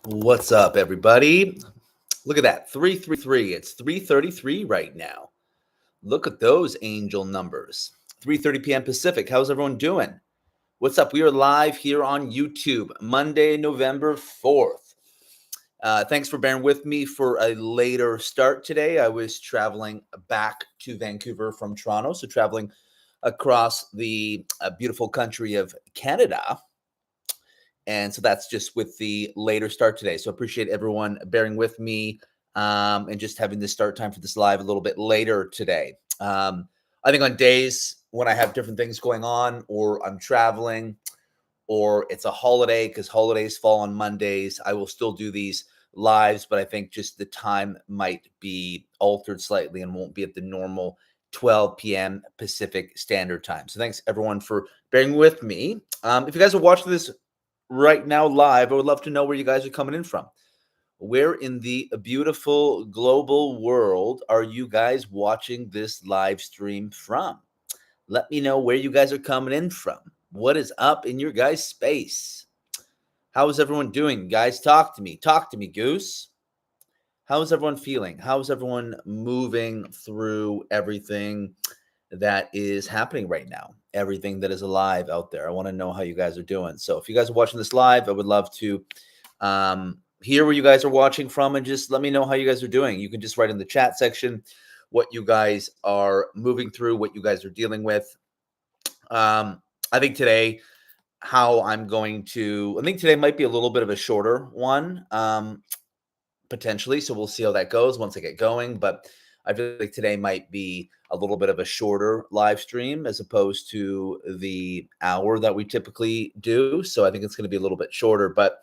What's up, everybody? Look at that, 333. It's 3:33 right now. Look at those angel numbers. 3:30 p.m. Pacific. How's everyone doing? What's up? We are live here on YouTube, Monday, November 4th. Thanks for bearing with me for a later start today. I was traveling back to Vancouver from Toronto, so traveling across the beautiful country of Canada. And so that's just with the later start today. So appreciate everyone bearing with me and just having the start time for this live a little bit later today. I think on days when I have different things going on, or I'm traveling, or it's a holiday, because holidays fall on Mondays, I will still do these lives, but I think just the time might be altered slightly and won't be at the normal 12 p.m. Pacific Standard Time. So thanks everyone for bearing with me. If you guys are watching this right now live, I would love to know where you guys are coming in from. Where in the beautiful global world are you guys watching this live stream from? Let me know where you guys are coming in from. What is up in your guys' space? How is everyone doing? Guys, talk to me. Talk to me, Goose. How is everyone feeling? How is everyone moving through everything that is happening right now? Everything that is alive out there. I want to know how you guys are doing. So if you guys are watching this live, I would love to hear where you guys are watching from and just let me know how you guys are doing. You can just write in the chat section what you guys are moving through, what you guys are dealing with. I think today, I think today might be a little bit of a shorter one, potentially. So we'll see how that goes once I get going. But I feel like today might be a little bit of a shorter live stream as opposed to the hour that we typically do. So I think it's going to be a little bit shorter. But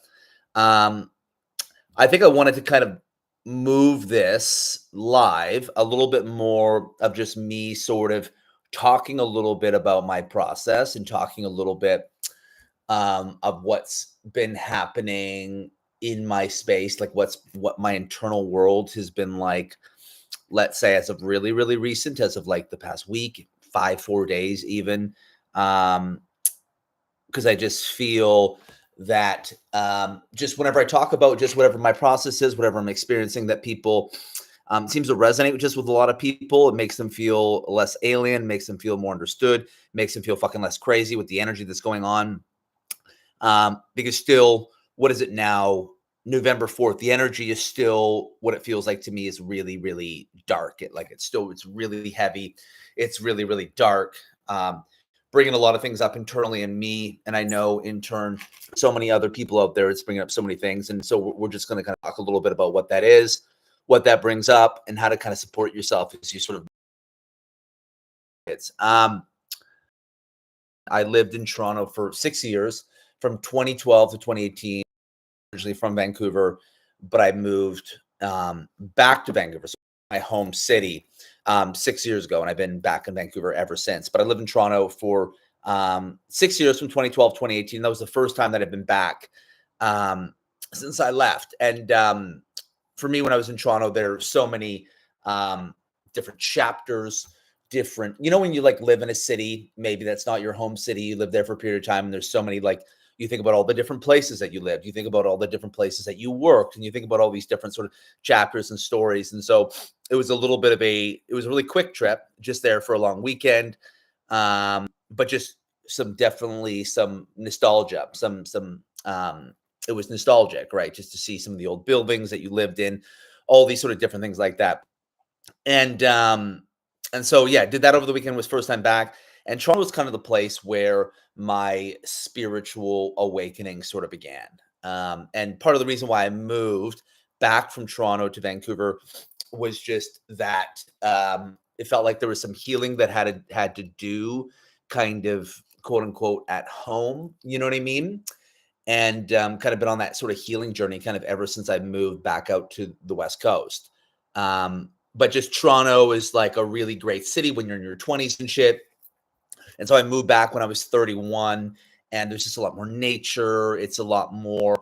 I think I wanted to kind of move this live a little bit more of just me sort of talking a little bit about my process and talking a little bit of what's been happening in my space, like what my internal world has been like, let's say as of really, really recent, as of like the past week, 4 days even. Because I just feel that just whenever I talk about just whatever my process is, whatever I'm experiencing, that people seems to resonate just with a lot of people. It makes them feel less alien, makes them feel more understood, makes them feel fucking less crazy with the energy that's going on. Because still, what is it now? November 4th, the energy is still, what it feels like to me, is really, really dark. It's really heavy. It's really, really dark. Bringing a lot of things up internally in me. And I know in turn, so many other people out there, it's bringing up so many things. And so we're just going to kind of talk a little bit about what that is, what that brings up, and how to kind of support yourself as you sort of I lived in Toronto for 6 years, from 2012 to 2018, originally from Vancouver, but I moved back to Vancouver, so my home city, 6 years ago, and I've been back in Vancouver ever since. But I lived in Toronto for 6 years, from 2012 to 2018. That was the first time that I've been back since I left. And for me, when I was in Toronto, there are so many different chapters, different, when you like live in a city, maybe that's not your home city, you live there for a period of time, and there's so many, like, you think about all the different places that you lived, you think about all the different places that you worked, and you think about all these different sort of chapters and stories. And so it was a little bit of it was a really quick trip, just there for a long weekend, but just definitely some nostalgia, it was nostalgic, right? Just to see some of the old buildings that you lived in, all these sort of different things like that. And so, yeah, did that over the weekend. Was first time back. And Toronto was kind of the place where my spiritual awakening sort of began. And part of the reason why I moved back from Toronto to Vancouver was just that it felt like there was some healing that had to do, kind of, quote unquote, at home. You know what I mean? And kind of been on that sort of healing journey kind of ever since I moved back out to the West Coast. But just Toronto is like a really great city when you're in your 20s and shit. And so I moved back when I was 31, and there's just a lot more nature. It's a lot more,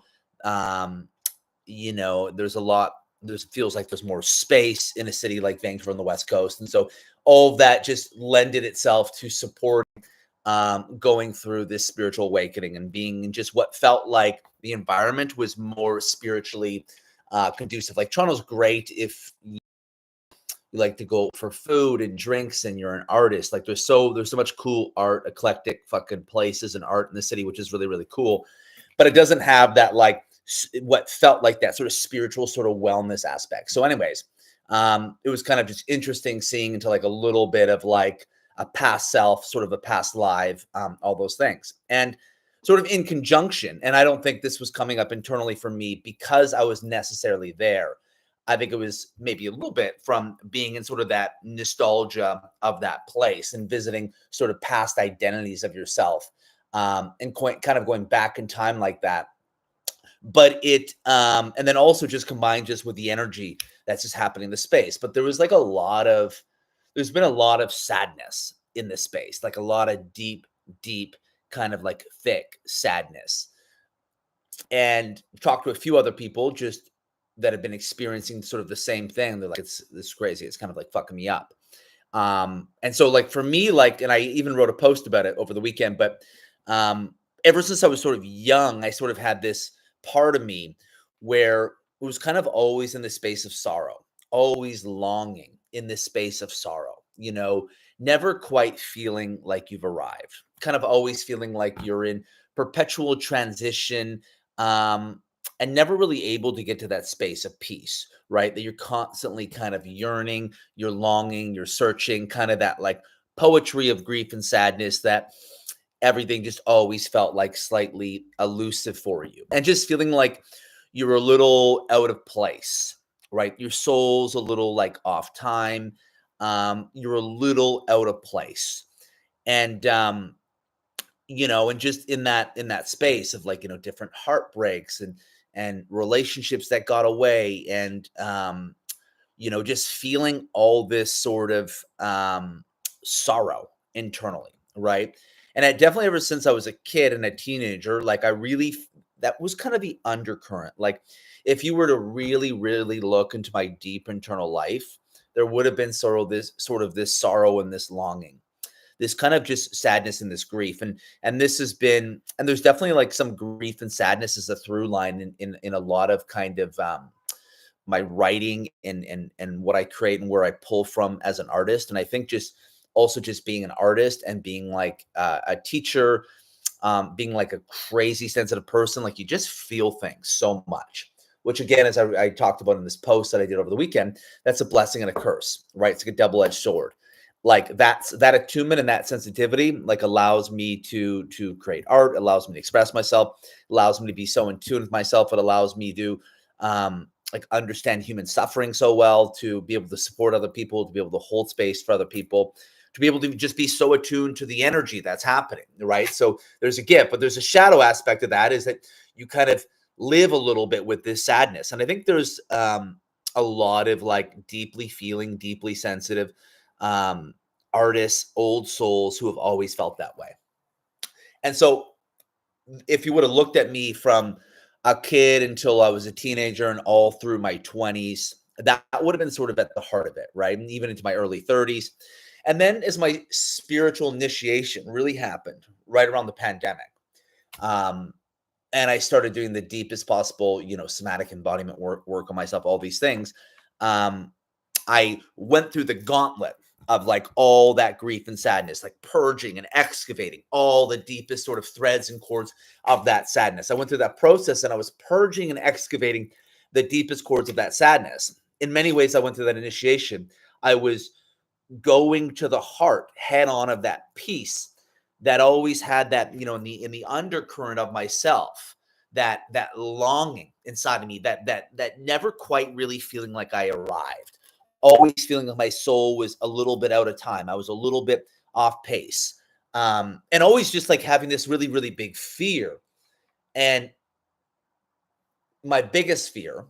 feels like there's more space in a city like Vancouver on the West Coast. And so all of that just lended itself to supporting going through this spiritual awakening and being in just what felt like the environment was more spiritually conducive. Like Toronto's great if you like to go for food and drinks and you're an artist. Like there's so much cool art, eclectic fucking places and art in the city, which is really, really cool. But it doesn't have that like what felt like that sort of spiritual sort of wellness aspect. So anyways, it was kind of just interesting seeing into like a little bit of like a past self, sort of a past life, all those things. And sort of in conjunction, and I don't think this was coming up internally for me because I was necessarily there. I think it was maybe a little bit from being in sort of that nostalgia of that place and visiting sort of past identities of yourself, and kind of going back in time like that. But and then also just combined just with the energy that's just happening in the space. But there was like there's been a lot of sadness in this space, like a lot of deep, deep kind of like thick sadness. And talked to a few other people just that have been experiencing sort of the same thing. They're like, it's crazy. It's kind of like fucking me up. And so like for me, like, and I even wrote a post about it over the weekend, but ever since I was sort of young, I sort of had this part of me where it was kind of always in the space of sorrow, always longing in this space of sorrow, never quite feeling like you've arrived, kind of always feeling like you're in perpetual transition, and never really able to get to that space of peace, right? That you're constantly kind of yearning, you're longing, you're searching, kind of that like poetry of grief and sadness that everything just always felt like slightly elusive for you. And just feeling like you're a little out of place, right? Your soul's a little like off time. You're a little out of place. And and just in that space of like, different heartbreaks and relationships that got away, and just feeling all this sort of sorrow internally, right? And I definitely, ever since I was a kid and a teenager, like that was kind of the undercurrent. Like if you were to really, really look into my deep internal life, there would have been this sorrow and this longing, this kind of just sadness and this grief. And this has been, and there's definitely like some grief and sadness as a through line in a lot of kind of my writing and what I create and where I pull from as an artist. And I think just also just being an artist and being like a teacher, being like a crazy sensitive person, like you just feel things so much, which again, as I talked about in this post that I did over the weekend, that's a blessing and a curse, right? It's like a double-edged sword. Like that attunement and that sensitivity like allows me to create art, allows me to express myself, allows me to be so in tune with myself. It allows me to like understand human suffering so well, to be able to support other people, to be able to hold space for other people, to be able to just be so attuned to the energy that's happening, right? So there's a gift, but there's a shadow aspect of that, is that you kind of live a little bit with this sadness. And I think there's a lot of like deeply feeling, deeply sensitive artists, old souls who have always felt that way. And so if you would have looked at me from a kid until I was a teenager and all through my 20s, that would have been sort of at the heart of it, right? And even into my early 30s. And then as my spiritual initiation really happened right around the pandemic, and I started doing the deepest possible, somatic embodiment work on myself, all these things. I went through the gauntlet of like all that grief and sadness, like purging and excavating all the deepest sort of threads and cords of that sadness. I went through that process and I was purging and excavating the deepest cords of that sadness. In many ways, I went through that initiation. I was going to the heart head on of that piece that always had that, in the undercurrent of myself, that longing inside of me, that never quite really feeling like I arrived, always feeling like my soul was a little bit out of time. I was a little bit off pace. And always just like having this really, really big fear. And my biggest fear,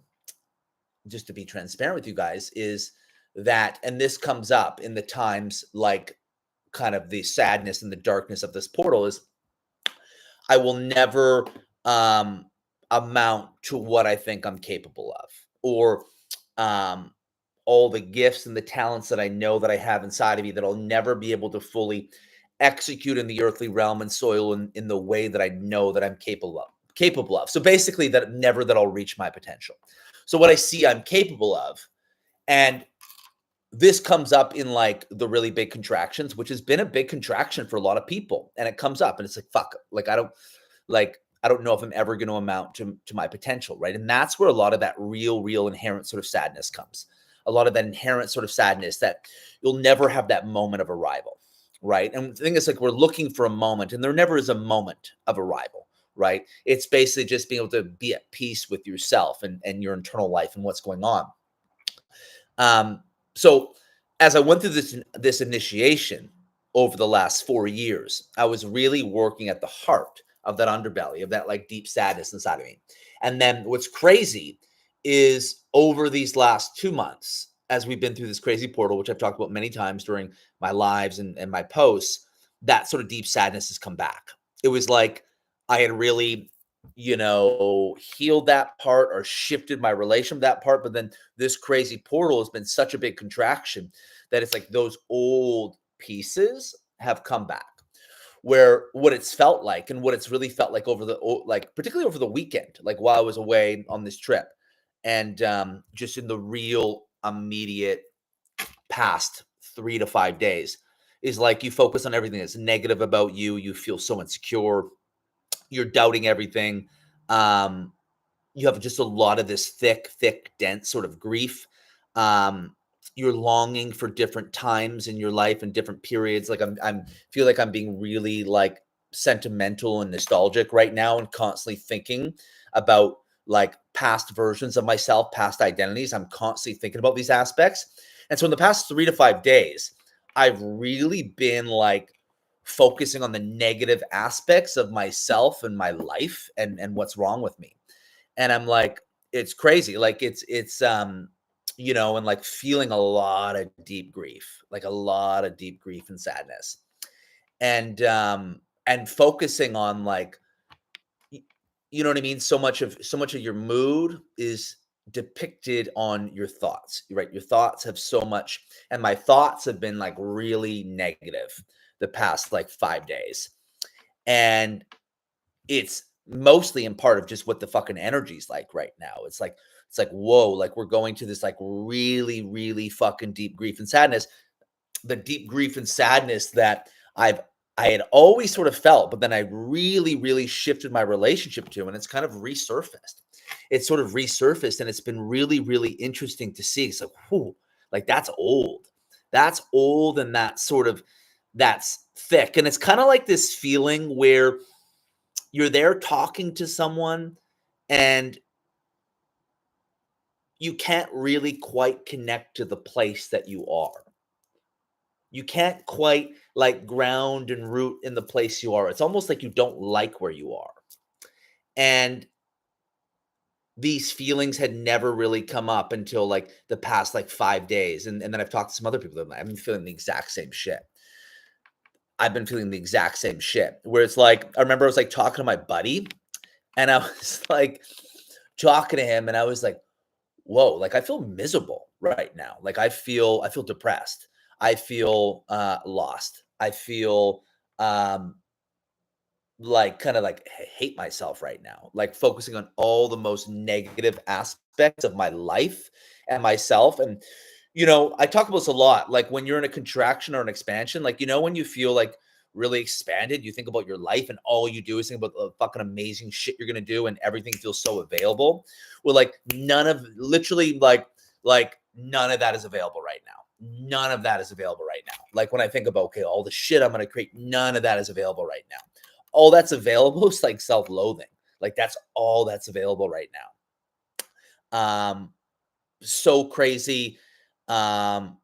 just to be transparent with you guys, is that, and this comes up in the times like kind of the sadness and the darkness of this portal, is I will never amount to what I think I'm capable of, or all the gifts and the talents that I know that I have inside of me that I'll never be able to fully execute in the earthly realm and soil in the way that I know that I'm capable of. So basically that I'll reach my potential. So what I see I'm capable of, and this comes up in like the really big contractions, which has been a big contraction for a lot of people. And it comes up and it's like, fuck, like, I don't know if I'm ever going to amount to my potential. Right. And that's where a lot of that real inherent sort of sadness comes. A lot of that inherent sort of sadness that you'll never have that moment of arrival. Right. And the thing is, like, we're looking for a moment, and there never is a moment of arrival. Right. It's basically just being able to be at peace with yourself and your internal life and what's going on. So as I went through this initiation over the last 4 years, I was really working at the heart of that underbelly, of that like deep sadness inside of me. And then what's crazy is over these last 2 months, as we've been through this crazy portal, which I've talked about many times during my lives and my posts, that sort of deep sadness has come back. It was like I had really, healed that part or shifted my relation with that part. But then this crazy portal has been such a big contraction that it's like those old pieces have come back. Where what it's felt like and what it's really felt like particularly over the weekend, like while I was away on this trip, and just in the real immediate past 3 to 5 days, is like you focus on everything that's negative about you. You feel so insecure. You're doubting everything. You have just a lot of this thick, dense sort of grief. You're longing for different times in your life and different periods. Like I'm feel like I'm being really like sentimental and nostalgic right now, and constantly thinking about like past versions of myself, past identities. I'm constantly thinking about these aspects. And so in the past 3 to 5 days, I've really been like focusing on the negative aspects of myself and my life and what's wrong with me. And I'm like, it's crazy. Like it's and like feeling a lot of deep grief, like a lot of deep grief and sadness. And focusing on like, you know what I mean? So much of your mood is depicted on your thoughts, right? Your thoughts have so much, and my thoughts have been like really negative the past like 5 days. And it's mostly in part of just what the fucking energy's like right now. It's like, whoa, like we're going to this like really fucking deep grief and sadness. The deep grief and sadness that I had always sort of felt, but then I really shifted my relationship to, and it's kind of resurfaced. It's sort of resurfaced, and it's been really interesting to see. It's like, whoo, like that's old. That's old, and that's thick. And it's kind of like this feeling where you're there talking to someone and you can't really quite connect to the place that you are. You can't quite like ground and root in the place you are. It's almost like you don't like where you are. And these feelings had never really come up until like the past like 5 days. And then I've talked to some other people that I've been feeling the exact same shit. I've been feeling the exact same shit where it's like, I remember I was like talking to my buddy, and I was like talking to him, and I was like, whoa, like I feel miserable right now. Like I feel depressed. I feel lost. I feel like kind of like hate myself right now, like focusing on all the most negative aspects of my life and myself. And I talk about this a lot, like when you're in a contraction or an expansion, like when you feel like really expanded, you think about your life and all you do is think about the fucking amazing shit you're gonna do, and everything feels so available. Well, like literally like none of that is available right now. None of that is available right now. Like when I think about, okay, all the shit I'm gonna create, none of that is available right now. All that's available is like self-loathing. Like that's all that's available right now. So crazy,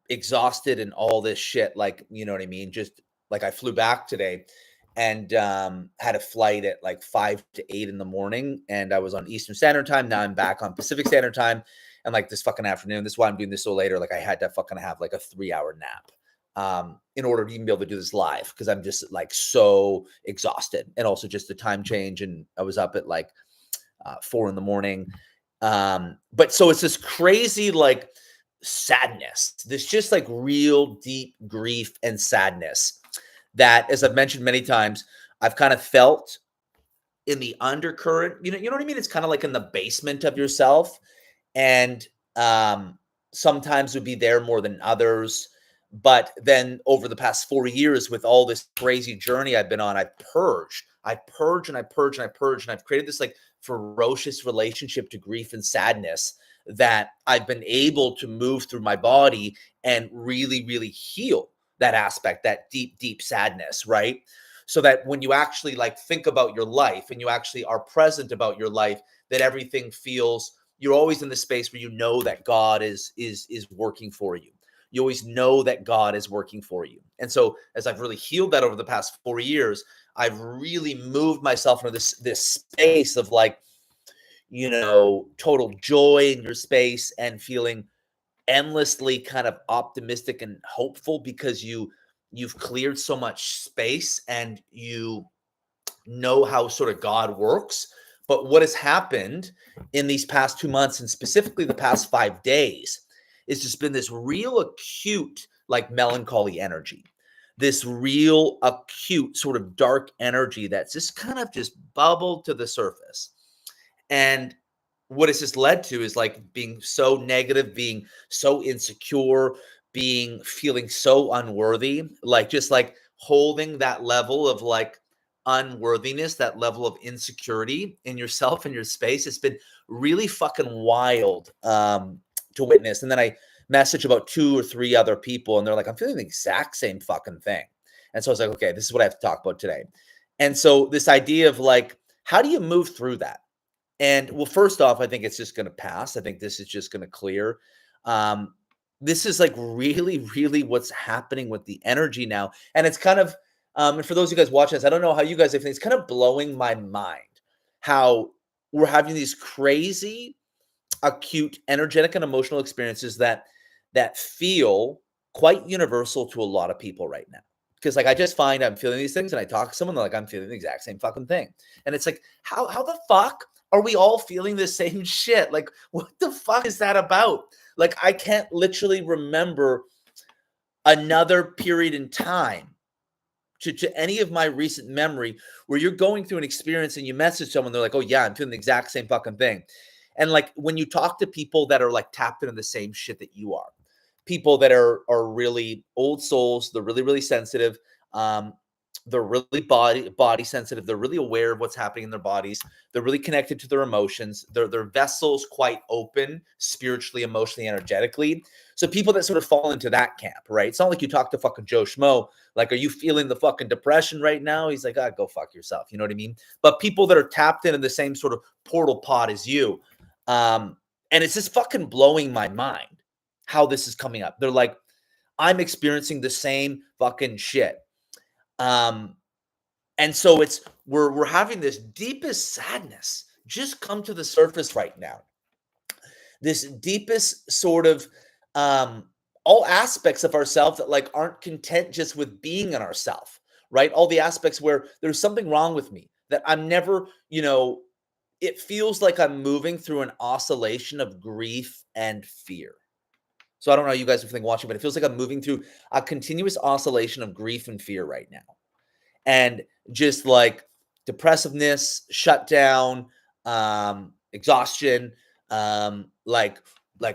exhausted and all this shit. Like, you know what I mean? Just like I flew back today and had a flight at like 5 to 8 in the morning, and I was on Eastern Standard Time. Now I'm back on Pacific Standard Time. And like this fucking afternoon, this is why I'm doing this so later. Like I had to fucking have like a 3-hour nap in order to even be able to do this live, because I'm just like so exhausted, and also just the time change. And I was up at like 4 in the morning. But so it's this crazy like sadness, this just like real deep grief and sadness that, as I've mentioned many times, I've kind of felt in the undercurrent. You know what I mean? It's kind of like in the basement of yourself, and sometimes would be there more than others. But then over the past 4 years, with all this crazy journey I've been on, I purge and I purge and I purge, and I've created this like ferocious relationship to grief and sadness that I've been able to move through my body and really, really heal that aspect, that deep, deep sadness, right? So that when you actually like think about your life and you actually are present about your life, that everything feels, you're always in the space where you know that God is working for you. You always know that God is working for you. And so as I've really healed that over the past 4 years, I've really moved myself into this space of like, total joy in your space and feeling endlessly kind of optimistic and hopeful because you've cleared so much space and you know how sort of God works. But what has happened in these past 2 months, and specifically the past 5 days, is just been this real acute, like melancholy energy, this real acute sort of dark energy that's just kind of just bubbled to the surface. And what it's just led to is like being so negative, being so insecure, being feeling so unworthy, like just like holding that level of like unworthiness, that level of insecurity in yourself and your space. It's been really fucking wild to witness. And then I message about 2 or 3 other people, and they're like, I'm feeling the exact same fucking thing. And so I was like, okay, this is what I have to talk about today. And so this idea of like, how do you move through that? And well, first off, I think it's just going to pass. I think this is just going to clear. Um, this is like really, really what's happening with the energy now. And it's kind of, and for those of you guys watching this, I don't know how you guys are feeling. It's kind of blowing my mind how we're having these crazy, acute, energetic, and emotional experiences that feel quite universal to a lot of people right now. Because like I just find I'm feeling these things, and I talk to someone, they're like, I'm feeling the exact same fucking thing. And it's like, how the fuck are we all feeling the same shit? Like, what the fuck is that about? Like, I can't literally remember another period in time to any of my recent memory where you're going through an experience and you message someone, they're like, oh yeah, I'm feeling the exact same fucking thing. And like when you talk to people that are like tapped into the same shit that you are, people that are really old souls, they're really, really sensitive. Um, they're really body sensitive. They're really aware of what's happening in their bodies. They're really connected to their emotions. Their vessels quite open spiritually, emotionally, energetically. So people that sort of fall into that camp, right? It's not like you talk to fucking Joe Schmo. Like, are you feeling the fucking depression right now? He's like, go fuck yourself. You know what I mean? But people that are tapped into the same sort of portal pod as you, and it's just fucking blowing my mind how this is coming up. They're like, I'm experiencing the same fucking shit. And so we're having this deepest sadness just come to the surface right now. This deepest sort of all aspects of ourselves that like aren't content just with being in ourselves, right? All the aspects where there's something wrong with me that I'm never, it feels like I'm moving through an oscillation of grief and fear. So I don't know how you guys are feeling watching, but it feels like I'm moving through a continuous oscillation of grief and fear right now. And just like depressiveness, shutdown, exhaustion, like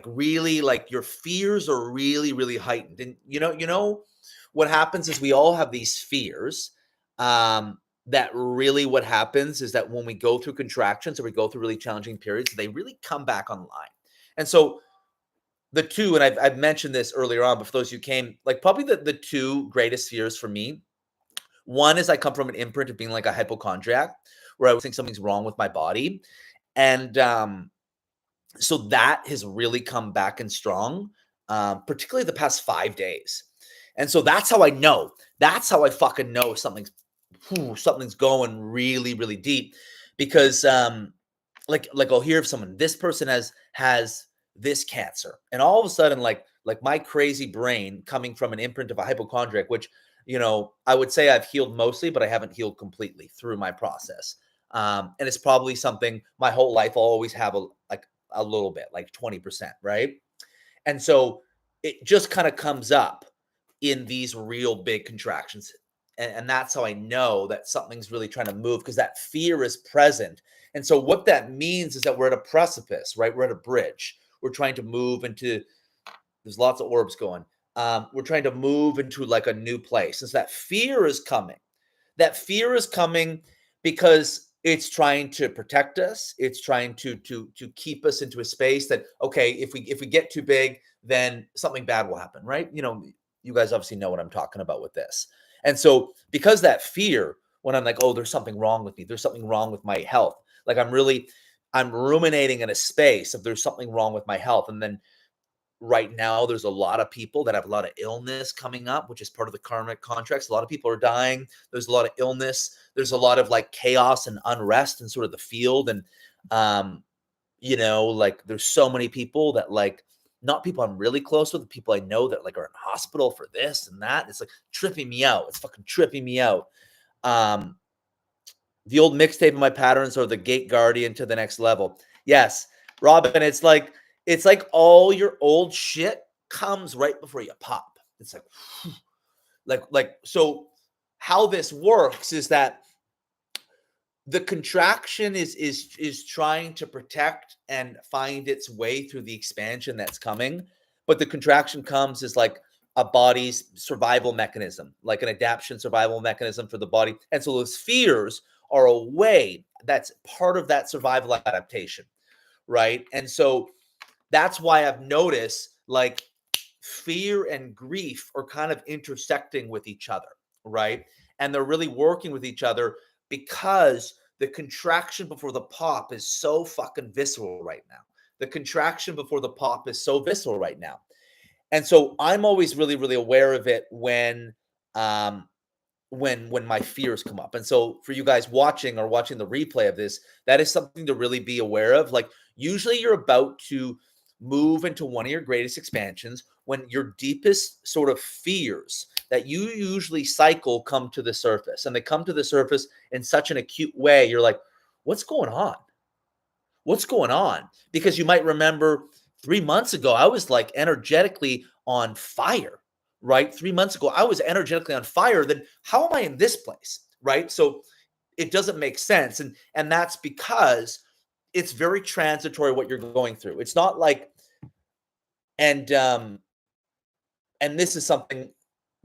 really like your fears are really, really heightened. And you know what happens is we all have these fears. That really what happens is that when we go through contractions or we go through really challenging periods, they really come back online. And so the two, and I've mentioned this earlier on, but for those who came, like probably the two greatest fears for me, one is I come from an imprint of being like a hypochondriac, where I always think something's wrong with my body. And so that has really come back and strong, particularly the past 5 days. And so that's how I know. That's how I fucking know something's going really, really deep. Because like I'll hear of someone, this person has this cancer, and all of a sudden like my crazy brain coming from an imprint of a hypochondriac, which I would say I've healed mostly, but I haven't healed completely through my process. And it's probably something my whole life I'll always have a little bit, like 20%, right? And so it just kind of comes up in these real big contractions. And that's how I know that something's really trying to move, because that fear is present. And so what that means is that we're at a precipice, right? We're at a bridge. We're trying to move into, there's lots of orbs going. We're trying to move into like a new place. And so that fear is coming. That fear is coming because it's trying to protect us. It's trying to keep us into a space that, okay, if we get too big, then something bad will happen, right? You guys obviously know what I'm talking about with this. And so because that fear, when I'm like, oh, there's something wrong with me, there's something wrong with my health, like I'm ruminating in a space of there's something wrong with my health. And then right now there's a lot of people that have a lot of illness coming up, which is part of the karmic contracts. A lot of people are dying. There's a lot of illness. There's a lot of like chaos and unrest in sort of the field. And like there's so many people that, like, not people I'm really close with, people I know that like are in hospital for this and that. It's like tripping me out. It's fucking tripping me out. The old mixtape of my patterns or the gate guardian to the next level. Yes, Robin, it's like all your old shit comes right before you pop. It's like so how this works is that the contraction is trying to protect and find its way through the expansion that's coming, but the contraction comes as like a body's survival mechanism, like an adaptation survival mechanism for the body. And so those fears are a way that's part of that survival adaptation, right? And so that's why I've noticed like fear and grief are kind of intersecting with each other, right? And they're really working with each other because the contraction before the pop is so fucking visceral right now. The contraction before the pop is so visceral right now. And so I'm always really, really aware of it when my fears come up. And so for you guys watching the replay of this, that is something to really be aware of. Like usually you're about to move into one of your greatest expansions when your deepest sort of fears that you usually cycle come to the surface, and they come to the surface in such an acute way. You're like, what's going on? What's going on? Because you might remember 3 months ago, I was like energetically on fire, right? 3 months ago, I was energetically on fire. Then how am I in this place, right? So it doesn't make sense. And that's because it's very transitory what you're going through. It's not like, and this is something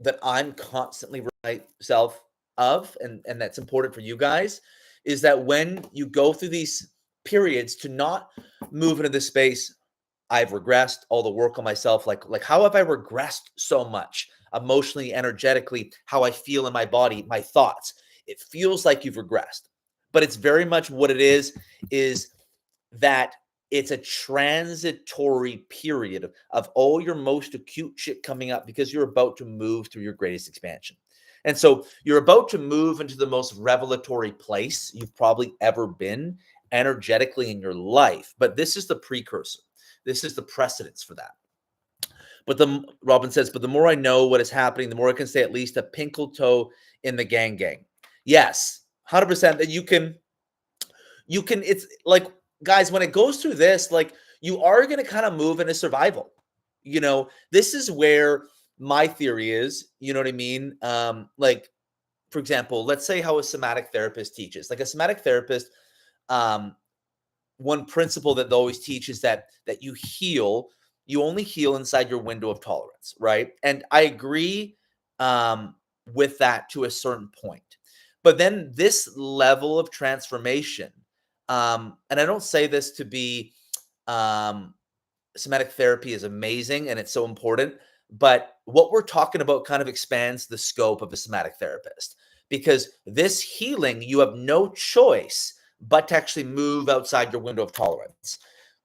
that I'm constantly reminding myself of, and that's important for you guys, is that when you go through these periods, to not move into this space, I've regressed, all the work on myself, like how have I regressed so much emotionally, energetically, how I feel in my body, my thoughts. It feels like you've regressed, but it's very much what it is that it's a transitory period of all your most acute shit coming up, because you're about to move through your greatest expansion. And so you're about to move into the most revelatory place you've probably ever been energetically in your life. But this is the precursor. This is the precedence for that. But Robin says, but the more I know what is happening, the more I can say at least a pinkle toe in the gang. Yes, 100% that you can, it's like, guys, when it goes through this, like you are going to kind of move into survival. This is where my theory is, you know what I mean? Like, for example, let's say how a somatic therapist teaches. Like a somatic therapist, one principle that they always teach is that you only heal inside your window of tolerance, right? And I agree with that to a certain point. But then this level of transformation, and I don't say this to be, somatic therapy is amazing and it's so important, but what we're talking about kind of expands the scope of a somatic therapist, because this healing, you have no choice but to actually move outside your window of tolerance.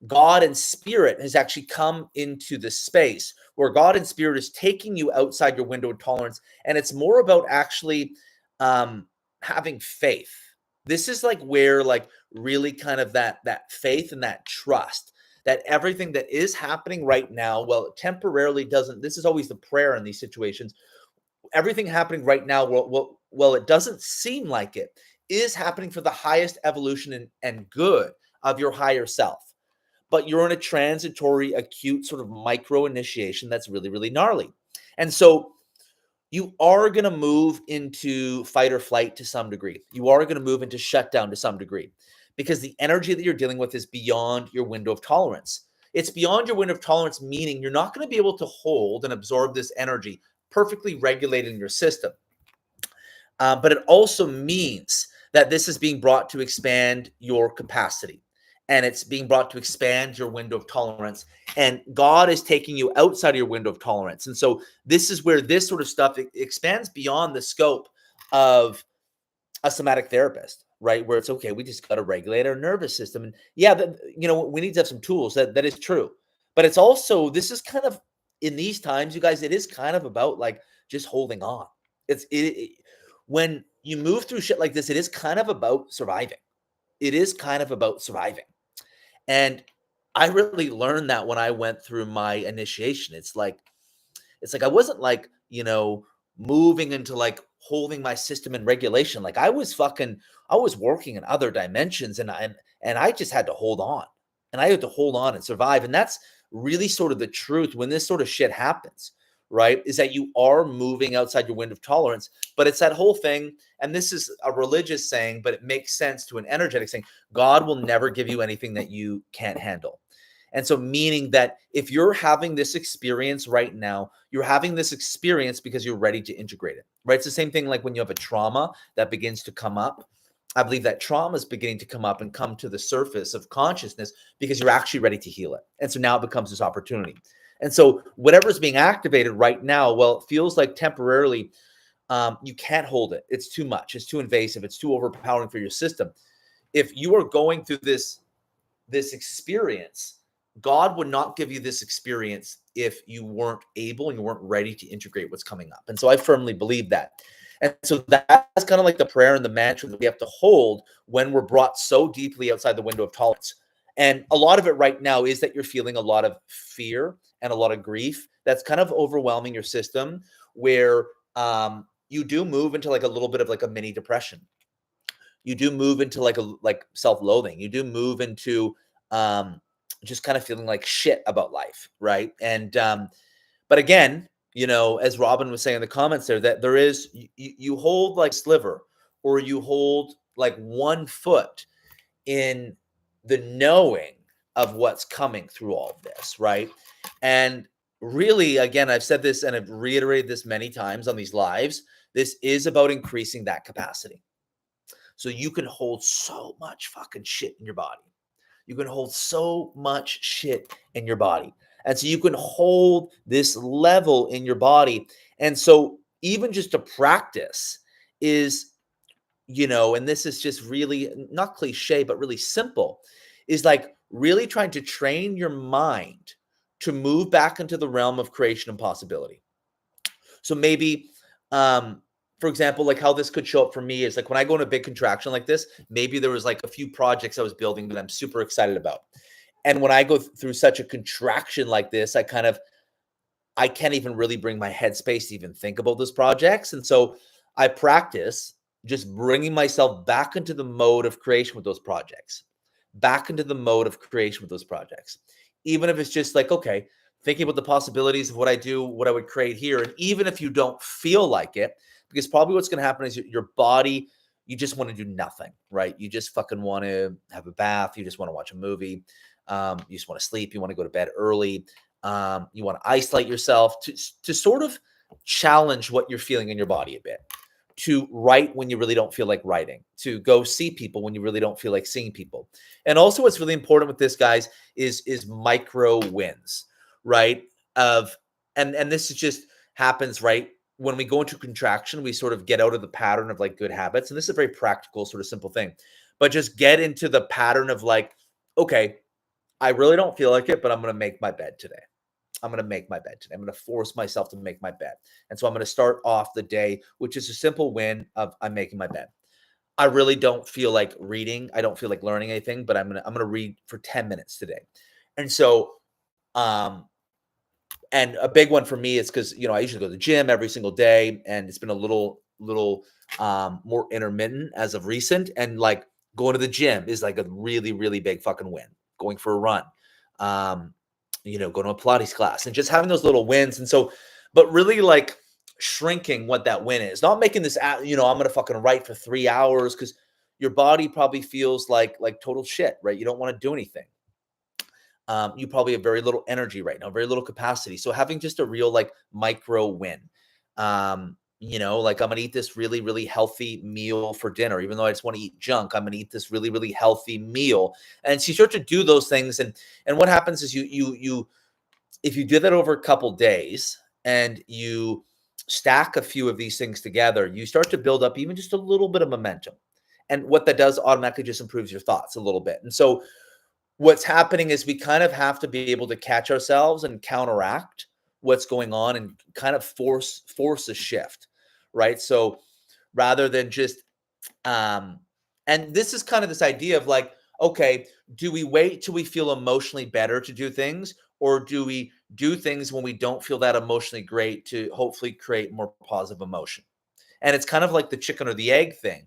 God and spirit has actually come into the space where God and spirit is taking you outside your window of tolerance. And it's more about actually having faith. This is like where like really kind of that faith and that trust that everything that is happening right now, well, it temporarily doesn't, this is always the prayer in these situations. Everything happening right now, well, it doesn't seem like it is happening for the highest evolution and good of your higher self. But you're in a transitory, acute sort of micro initiation that's really, really gnarly. And so you are going to move into fight or flight to some degree. You are going to move into shutdown to some degree because the energy that you're dealing with is beyond your window of tolerance. It's beyond your window of tolerance, meaning you're not going to be able to hold and absorb this energy perfectly regulated in your system. But it also means that this is being brought to expand your capacity, and it's being brought to expand your window of tolerance. And God is taking you outside of your window of tolerance. And so this is where this sort of stuff expands beyond the scope of a somatic therapist, right? Where it's okay, we just got to regulate our nervous system. And yeah, we need to have some tools. That is true. But it's also, this is kind of, in these times, you guys, it is kind of about like just holding on. When you move through shit like this, it is kind of about surviving. It is kind of about surviving. And I really learned that when I went through my initiation. It's like I wasn't like, moving into like holding my system in regulation. Like I was working in other dimensions, and I just had to hold on. And I had to hold on and survive. And that's really sort of the truth when this sort of shit happens, right? Is that you are moving outside your window of tolerance. But it's that whole thing, and this is a religious saying, but it makes sense to an energetic saying. God will never give you anything that you can't handle. And so meaning that if you're having this experience right now, you're having this experience because you're ready to integrate it, right? It's the same thing like when you have a trauma that begins to come up. I believe that trauma is beginning to come up and come to the surface of consciousness because you're actually ready to heal it. And so now it becomes this opportunity. And so whatever's being activated right now, well, it feels like temporarily you can't hold it. It's too much. It's too invasive. It's too overpowering for your system. If you are going through this experience, God would not give you this experience if you weren't able and you weren't ready to integrate what's coming up. And so I firmly believe that. And so that's kind of like the prayer and the mantra that we have to hold when we're brought so deeply outside the window of tolerance. And a lot of it right now is that you're feeling a lot of fear and a lot of grief that's kind of overwhelming your system, where you do move into like a little bit of like a mini depression. You do move into like self-loathing. You do move into just kind of feeling like shit about life, right? And but again, as Robin was saying in the comments there, that there is you hold like sliver, or you hold like 1 foot in the knowing of what's coming through all of this, right? And really, again, I've said this and I've reiterated this many times on these lives. This is about increasing that capacity. So you can hold so much fucking shit in your body. You can hold so much shit in your body. And so you can hold this level in your body. And so even just to practice is, and this is just really not cliche, but really simple, is like really trying to train your mind to move back into the realm of creation and possibility. So maybe, for example, like how this could show up for me is like when I go in a big contraction like this, maybe there was like a few projects I was building that I'm super excited about. And when I go through such a contraction like this, I can't even really bring my headspace to even think about those projects. And so I practice just bringing myself back into the mode of creation with those projects, even if it's just like, okay, thinking about the possibilities of what I do, what I would create here. And even if you don't feel like it, because probably what's going to happen is your body, you just want to do nothing, right? You just fucking want to have a bath. You just want to watch a movie. You just want to sleep. You want to go to bed early. You want to isolate yourself to sort of challenge what you're feeling in your body a bit, to write when you really don't feel like writing, to go see people when you really don't feel like seeing people. And also what's really important with this, guys, is micro wins, right? And this is just happens, right? When we go into contraction, we sort of get out of the pattern of like good habits. And this is a very practical, sort of simple thing, but just get into the pattern of like, okay, I really don't feel like it, but I'm going to make my bed today. I'm going to force myself to make my bed. And so I'm going to start off the day, which is a simple win of I'm making my bed. I really don't feel like reading. I don't feel like learning anything, but I'm going to read for 10 minutes today. And so, and a big one for me is because, I usually go to the gym every single day, and it's been a little more intermittent as of recent. And like going to the gym is like a really, really big fucking win. Going for a run, going to a Pilates class and just having those little wins. And so, but really like shrinking what that win is. Not making this, I'm going to fucking write for 3 hours, because your body probably feels like total shit, right? You don't want to do anything. You probably have very little energy right now, very little capacity. So having just a real micro win. I'm gonna eat this really, really healthy meal for dinner, even though I just want to eat junk. I'm gonna eat this really, really healthy meal. And so you start to do those things, and what happens is you if you do that over a couple days and you stack a few of these things together, you start to build up even just a little bit of momentum. And what that does automatically just improves your thoughts a little bit. And so what's happening is we kind of have to be able to catch ourselves and counteract what's going on and kind of force a shift, right? So rather than just and this is kind of this idea of okay, do we wait till we feel emotionally better to do things, or do we do things when we don't feel that emotionally great to hopefully create more positive emotion? And it's kind of like the chicken or the egg thing.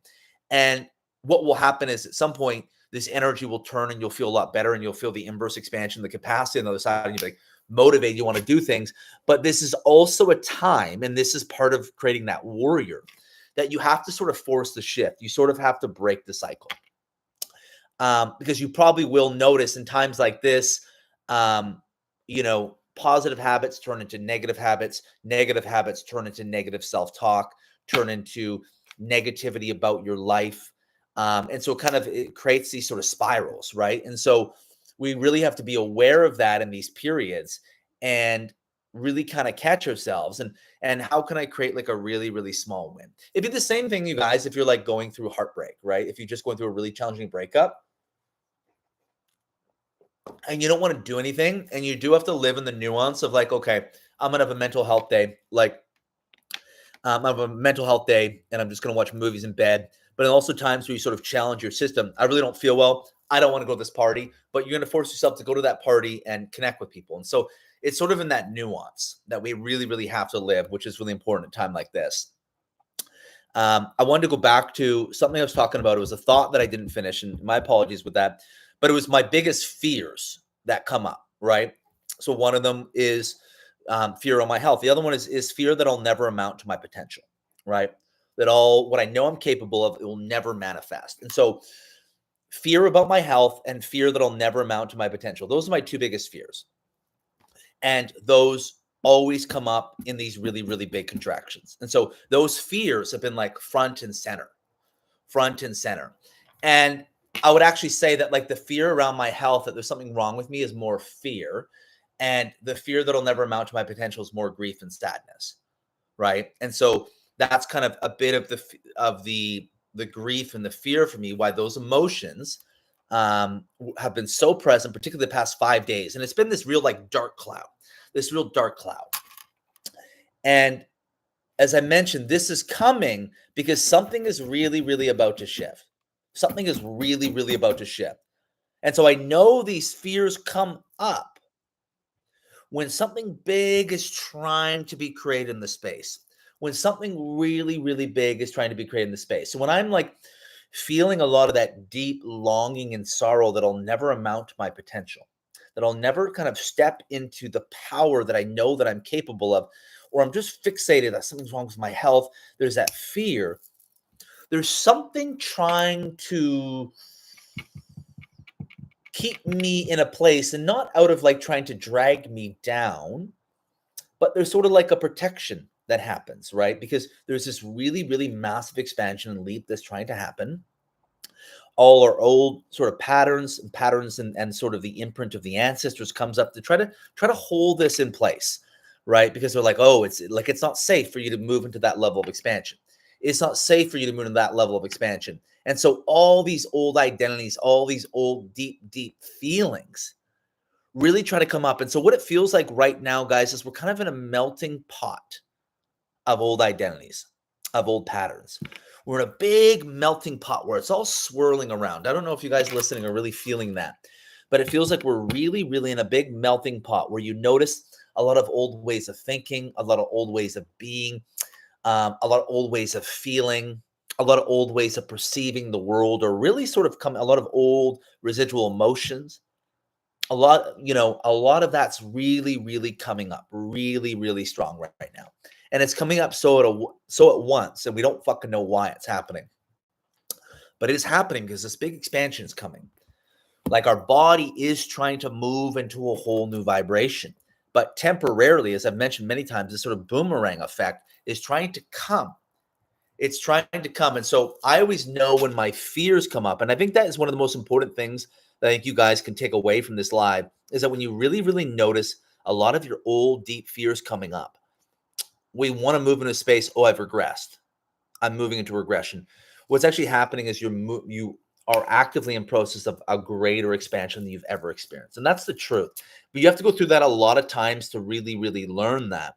And what will happen is at some point, this energy will turn and you'll feel a lot better, and you'll feel the inverse expansion, the capacity on the other side, and you'll be motivated, you want to do things. But this is also a time, and this is part of creating that warrior, that you have to sort of force the shift. You sort of have to break the cycle. Because you probably will notice in times like this, positive habits turn into negative habits turn into negative self-talk, turn into negativity about your life. And so it creates these sort of spirals, right? And so we really have to be aware of that in these periods and really kind of catch ourselves. And how can I create a really, really small win? It'd be the same thing, you guys, if you're going through heartbreak, right? If you're just going through a really challenging breakup and you don't want to do anything, and you do have to live in the nuance of okay, I'm gonna have a mental health day. I have a mental health day and I'm just gonna watch movies in bed. But also times where you sort of challenge your system. I really don't feel well. I don't want to go to this party, but you're going to force yourself to go to that party and connect with people. And so it's sort of in that nuance that we really, really have to live, which is really important at a time like this. I wanted to go back to something I was talking about. It was a thought that I didn't finish, and my apologies with that. But it was my biggest fears that come up, right? So one of them is fear on my health. The other one is fear that I'll never amount to my potential, right? That what I know I'm capable of, it will never manifest. And so fear about my health and fear that I'll never amount to my potential. Those are my two biggest fears. And those always come up in these really, really big contractions. And so those fears have been front and center. And I would actually say that the fear around my health, that there's something wrong with me, is more fear. And the fear that I'll never amount to my potential is more grief and sadness. Right. And so that's kind of a bit of the grief and the fear for me, why those emotions have been so present, particularly the past 5 days. And it's been this real dark cloud. And as I mentioned, this is coming because something is really, really about to shift. And so I know these fears come up when something big is trying to be created in the space, when something really, really big is trying to be created in the space. So when I'm feeling a lot of that deep longing and sorrow that I'll never amount to my potential, that I'll never kind of step into the power that I know that I'm capable of, or I'm just fixated that something's wrong with my health, there's that fear. There's something trying to keep me in a place, and not out of trying to drag me down, but there's sort of a protection that happens, right? Because there's this really, really massive expansion and leap that's trying to happen. All our old sort of patterns and sort of the imprint of the ancestors comes up to try to hold this in place, right? Because they're oh, it's not safe for you to move into that level of expansion. It's not safe for you to move into that level of expansion. And so all these old identities, all these old deep, deep feelings really try to come up. And so what it feels like right now, guys, is we're kind of in a melting pot of old identities, of old patterns. We're in a big melting pot where it's all swirling around. I don't know if you guys listening are really feeling that, but it feels like we're really, really in a big melting pot where you notice a lot of old ways of thinking, a lot of old ways of being, a lot of old ways of feeling, a lot of old ways of perceiving the world, or really sort of a lot of old residual emotions. A lot of that's really, really coming up really, really strong right now. And it's coming up so at once, and we don't fucking know why it's happening. But it is happening because this big expansion is coming. Like our body is trying to move into a whole new vibration. But temporarily, as I've mentioned many times, this sort of boomerang effect is trying to come. It's trying to come. And so I always know when my fears come up. And I think that is one of the most important things that I think you guys can take away from this live is that when you really, really notice a lot of your old deep fears coming up, we want to move into space. Oh, I've regressed. I'm moving into regression. What's actually happening is you are actively in process of a greater expansion than you've ever experienced. And that's the truth. But you have to go through that a lot of times to really, really learn that.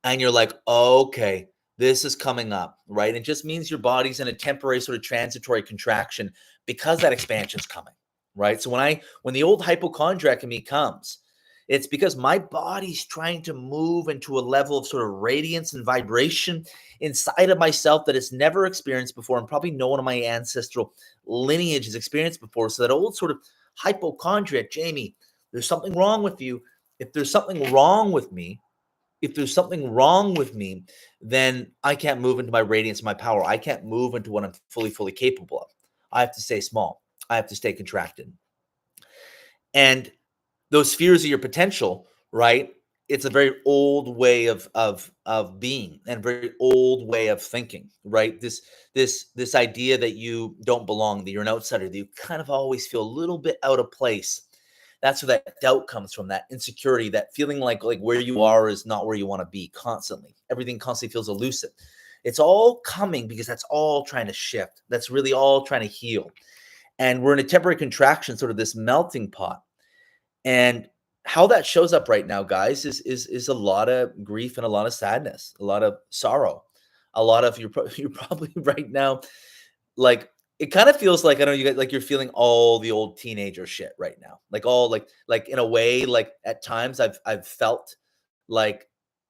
And you're like, oh, okay, this is coming up, right? It just means your body's in a temporary sort of transitory contraction because that expansion's coming, right? So when the old hypochondriac in me comes, it's because my body's trying to move into a level of sort of radiance and vibration inside of myself that it's never experienced before, and probably no one of my ancestral lineage has experienced before. So that old sort of hypochondriac, Jamie, there's something wrong with you. If there's something wrong with me, then I can't move into my radiance and my power. I can't move into what I'm fully capable of. I have to stay small. I have to stay contracted. And those fears of your potential, right? It's a very old way of being and very old way of thinking, right? This idea that you don't belong, that you're an outsider, that you kind of always feel a little bit out of place. That's where that doubt comes from, that insecurity, that feeling like where you are is not where you want to be constantly. Everything constantly feels elusive. It's all coming because that's all trying to shift. That's really all trying to heal. And we're in a temporary contraction, sort of this melting pot. And how that shows up right now, guys, is a lot of grief and a lot of sadness, a lot of sorrow, a lot of you're probably right now, like it kind of feels like I know you guys like you're feeling all the old teenager shit right now, like all like in a way, like at times I've felt like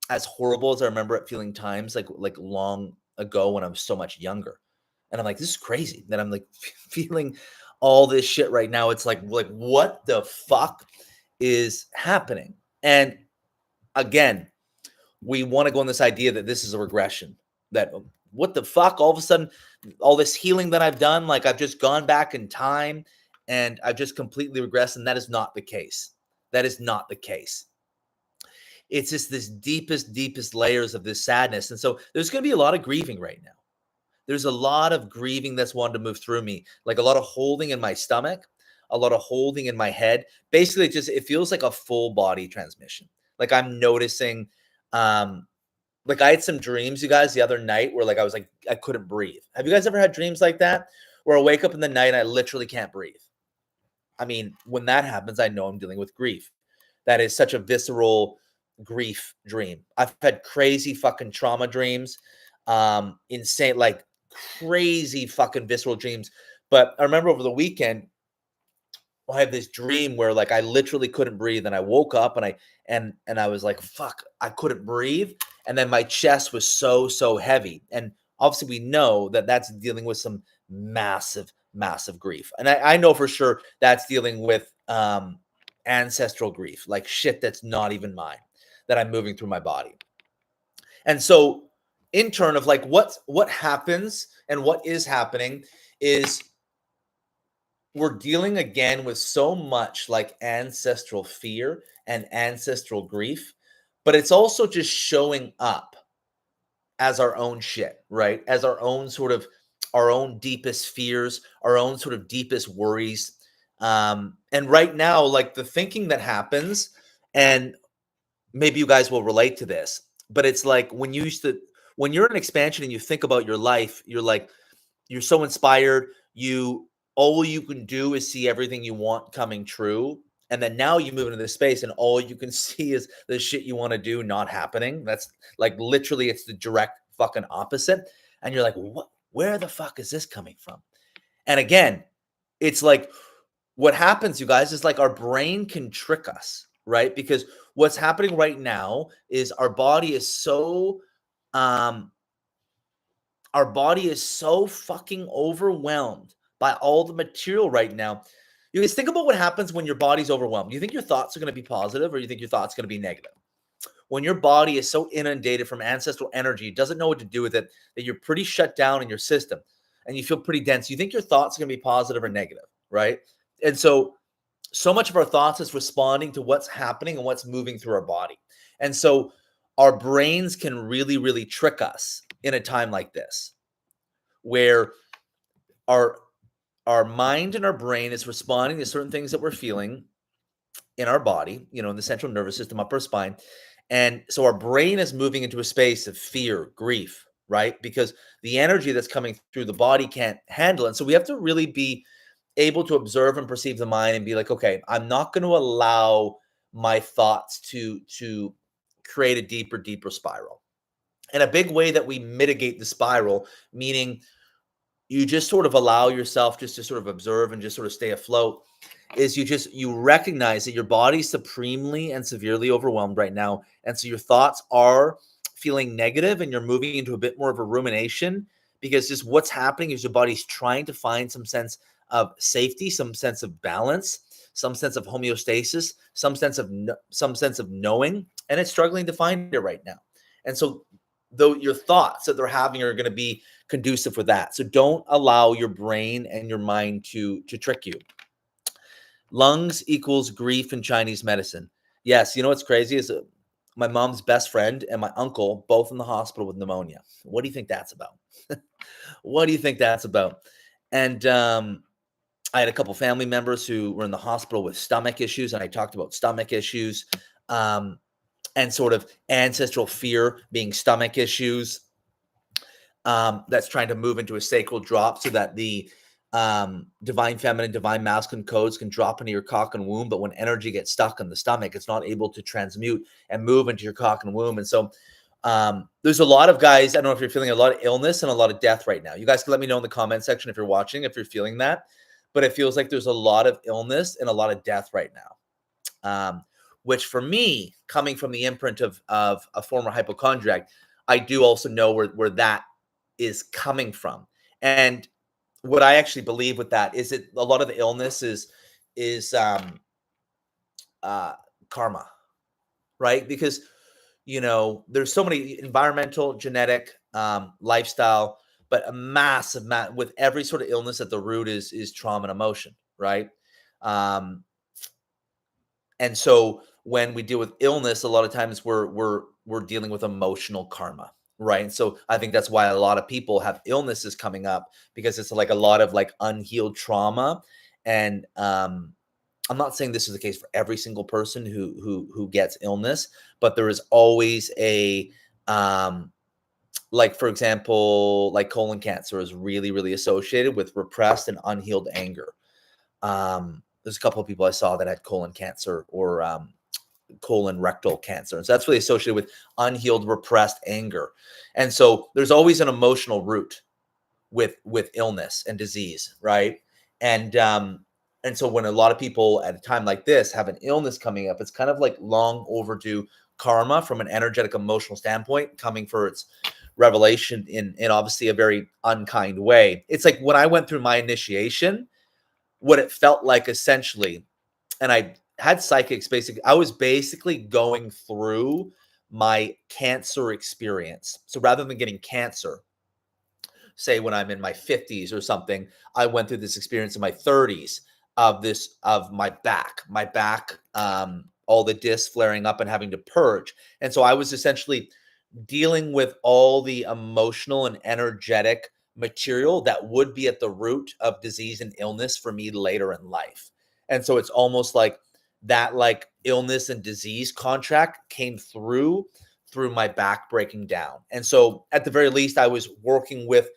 as horrible as I remember it feeling times like long ago when I was so much younger, and I'm like this is crazy that I'm like feeling all this shit right now. It's like what the fuck is happening? And again, we want to go on this idea that this is a regression, that what the fuck, all of a sudden, all this healing that I've done, like I've just gone back in time and I've just completely regressed. And that is not the case. That is not the case. It's just this deepest layers of this sadness. And so there's going to be a lot of grieving right now. There's a lot of grieving that's wanted to move through me, like a lot of holding in my stomach, a lot of holding in my head. Basically, it feels like a full body transmission. Like I'm noticing, like I had some dreams, you guys, the other night where I was like, I couldn't breathe. Have you guys ever had dreams like that? Where I wake up in the night and I literally can't breathe. I mean, when that happens, I know I'm dealing with grief. That is such a visceral grief dream. I've had crazy fucking trauma dreams, insane, like crazy fucking visceral dreams. But I remember over the weekend, I had this dream where like I literally couldn't breathe, and I woke up and I was like, fuck, I couldn't breathe. And then my chest was so heavy. And obviously we know that that's dealing with some massive grief. And I know for sure that's dealing with ancestral grief, like shit that's not even mine, that I'm moving through my body. And so in turn of like what happens and what is happening is we're dealing again with so much like ancestral fear and ancestral grief, but it's also just showing up as our own shit, right? As our own our own deepest fears, our own sort of deepest worries. And right now, like the thinking that happens, and maybe you guys will relate to this, but it's like when you're in expansion and you think about your life, you're so inspired. All you can do is see everything you want coming true. And then now you move into this space and all you can see is the shit you want to do not happening. That's like literally it's the direct fucking opposite. And you're like, where the fuck is this coming from? And again, it's like what happens, you guys, is like our brain can trick us, right? Because what's happening right now is our body is so fucking overwhelmed by all the material right now. You guys think about what happens when your body's overwhelmed. Do you think your thoughts are going to be positive or do you think your thoughts are going to be negative? when your body is so inundated from ancestral energy, it doesn't know what to do with it, that you're pretty shut down in your system and you feel pretty dense. You think your thoughts are going to be positive or negative, right? And so much of our thoughts is responding to what's happening and what's moving through our body. And so our brains can really, really trick us in a time like this, where our mind and our brain is responding to certain things that we're feeling in our body, in the central nervous system, upper spine. And so our brain is moving into a space of fear, grief, right? Because the energy that's coming through the body can't handle it. And so we have to really be able to observe and perceive the mind and be like, okay, I'm not going to allow my thoughts to create a deeper spiral. And a big way that we mitigate the spiral, meaning you just sort of allow yourself just to sort of observe and just sort of stay afloat, is you recognize that your body's supremely and severely overwhelmed right now. And so your thoughts are feeling negative and you're moving into a bit more of a rumination, because just what's happening is your body's trying to find some sense of safety, some sense of balance, some sense of homeostasis, some sense of knowing, and it's struggling to find it right now. And so though your thoughts that they're having are going to be conducive for that. So don't allow your brain and your mind to trick you. Lungs equals grief in Chinese medicine. Yes, what's crazy is my mom's best friend and my uncle both in the hospital with pneumonia. What do you think that's about? What do you think that's about? And I had a couple family members who were in the hospital with stomach issues, and I talked about stomach issues and sort of ancestral fear being stomach issues. That's trying to move into a sacral drop so that the divine feminine, divine masculine codes can drop into your cock and womb. But when energy gets stuck in the stomach, it's not able to transmute and move into your cock and womb. And so there's a lot of guys, I don't know if you're feeling a lot of illness and a lot of death right now. You guys can let me know in the comment section if you're watching, if you're feeling that. But it feels like there's a lot of illness and a lot of death right now. Which for me, coming from the imprint of a former hypochondriac, I do also know where that is coming from. And what I actually believe with that is that a lot of the illness is karma, right? Because, there's so many environmental, genetic, lifestyle, but a massive with every sort of illness at the root is trauma and emotion, right? And so when we deal with illness, a lot of times we're dealing with emotional karma, right? And so I think that's why a lot of people have illnesses coming up, because it's like a lot of like unhealed trauma. And I'm not saying this is the case for every single person who gets illness, but there is always a like, for example, like colon cancer is really, really associated with repressed and unhealed anger. There's a couple of people I saw that had colon cancer or colon rectal cancer. And so that's really associated with unhealed, repressed anger. And so there's always an emotional root with illness and disease, right? And so when a lot of people at a time like this have an illness coming up, it's kind of like long overdue karma from an energetic, emotional standpoint coming for its revelation in obviously a very unkind way. It's like when I went through my initiation, what it felt like essentially, and I had psychics I was basically going through my cancer experience. So rather than getting cancer, say when I'm in my 50s or something, I went through this experience in my 30s of my back, all the discs flaring up and having to purge. And so I was essentially dealing with all the emotional and energetic material that would be at the root of disease and illness for me later in life. And so it's almost like that, like illness and disease contract came through my back breaking down. And so at the very least, I was working with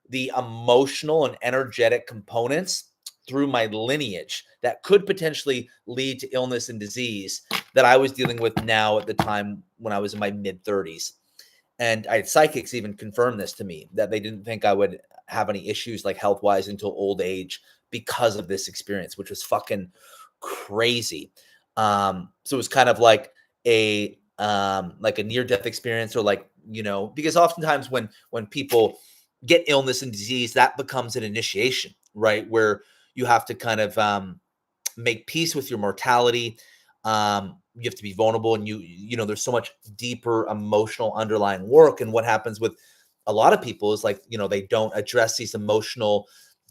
the emotional and energetic components through my lineage that could potentially lead to illness and disease that I was dealing with now at the time when I was in my mid 30s. And I had psychics even confirm this to me, that they didn't think I would have any issues like health wise until old age because of this experience, which was fucking crazy. So it was kind of like a near death experience, or like, because oftentimes when people get illness and disease, that becomes an initiation, right? Where you have to kind of make peace with your mortality, You have to be vulnerable, and you know, there's so much deeper emotional underlying work. And what happens with a lot of people is, like, you know, they don't address these emotional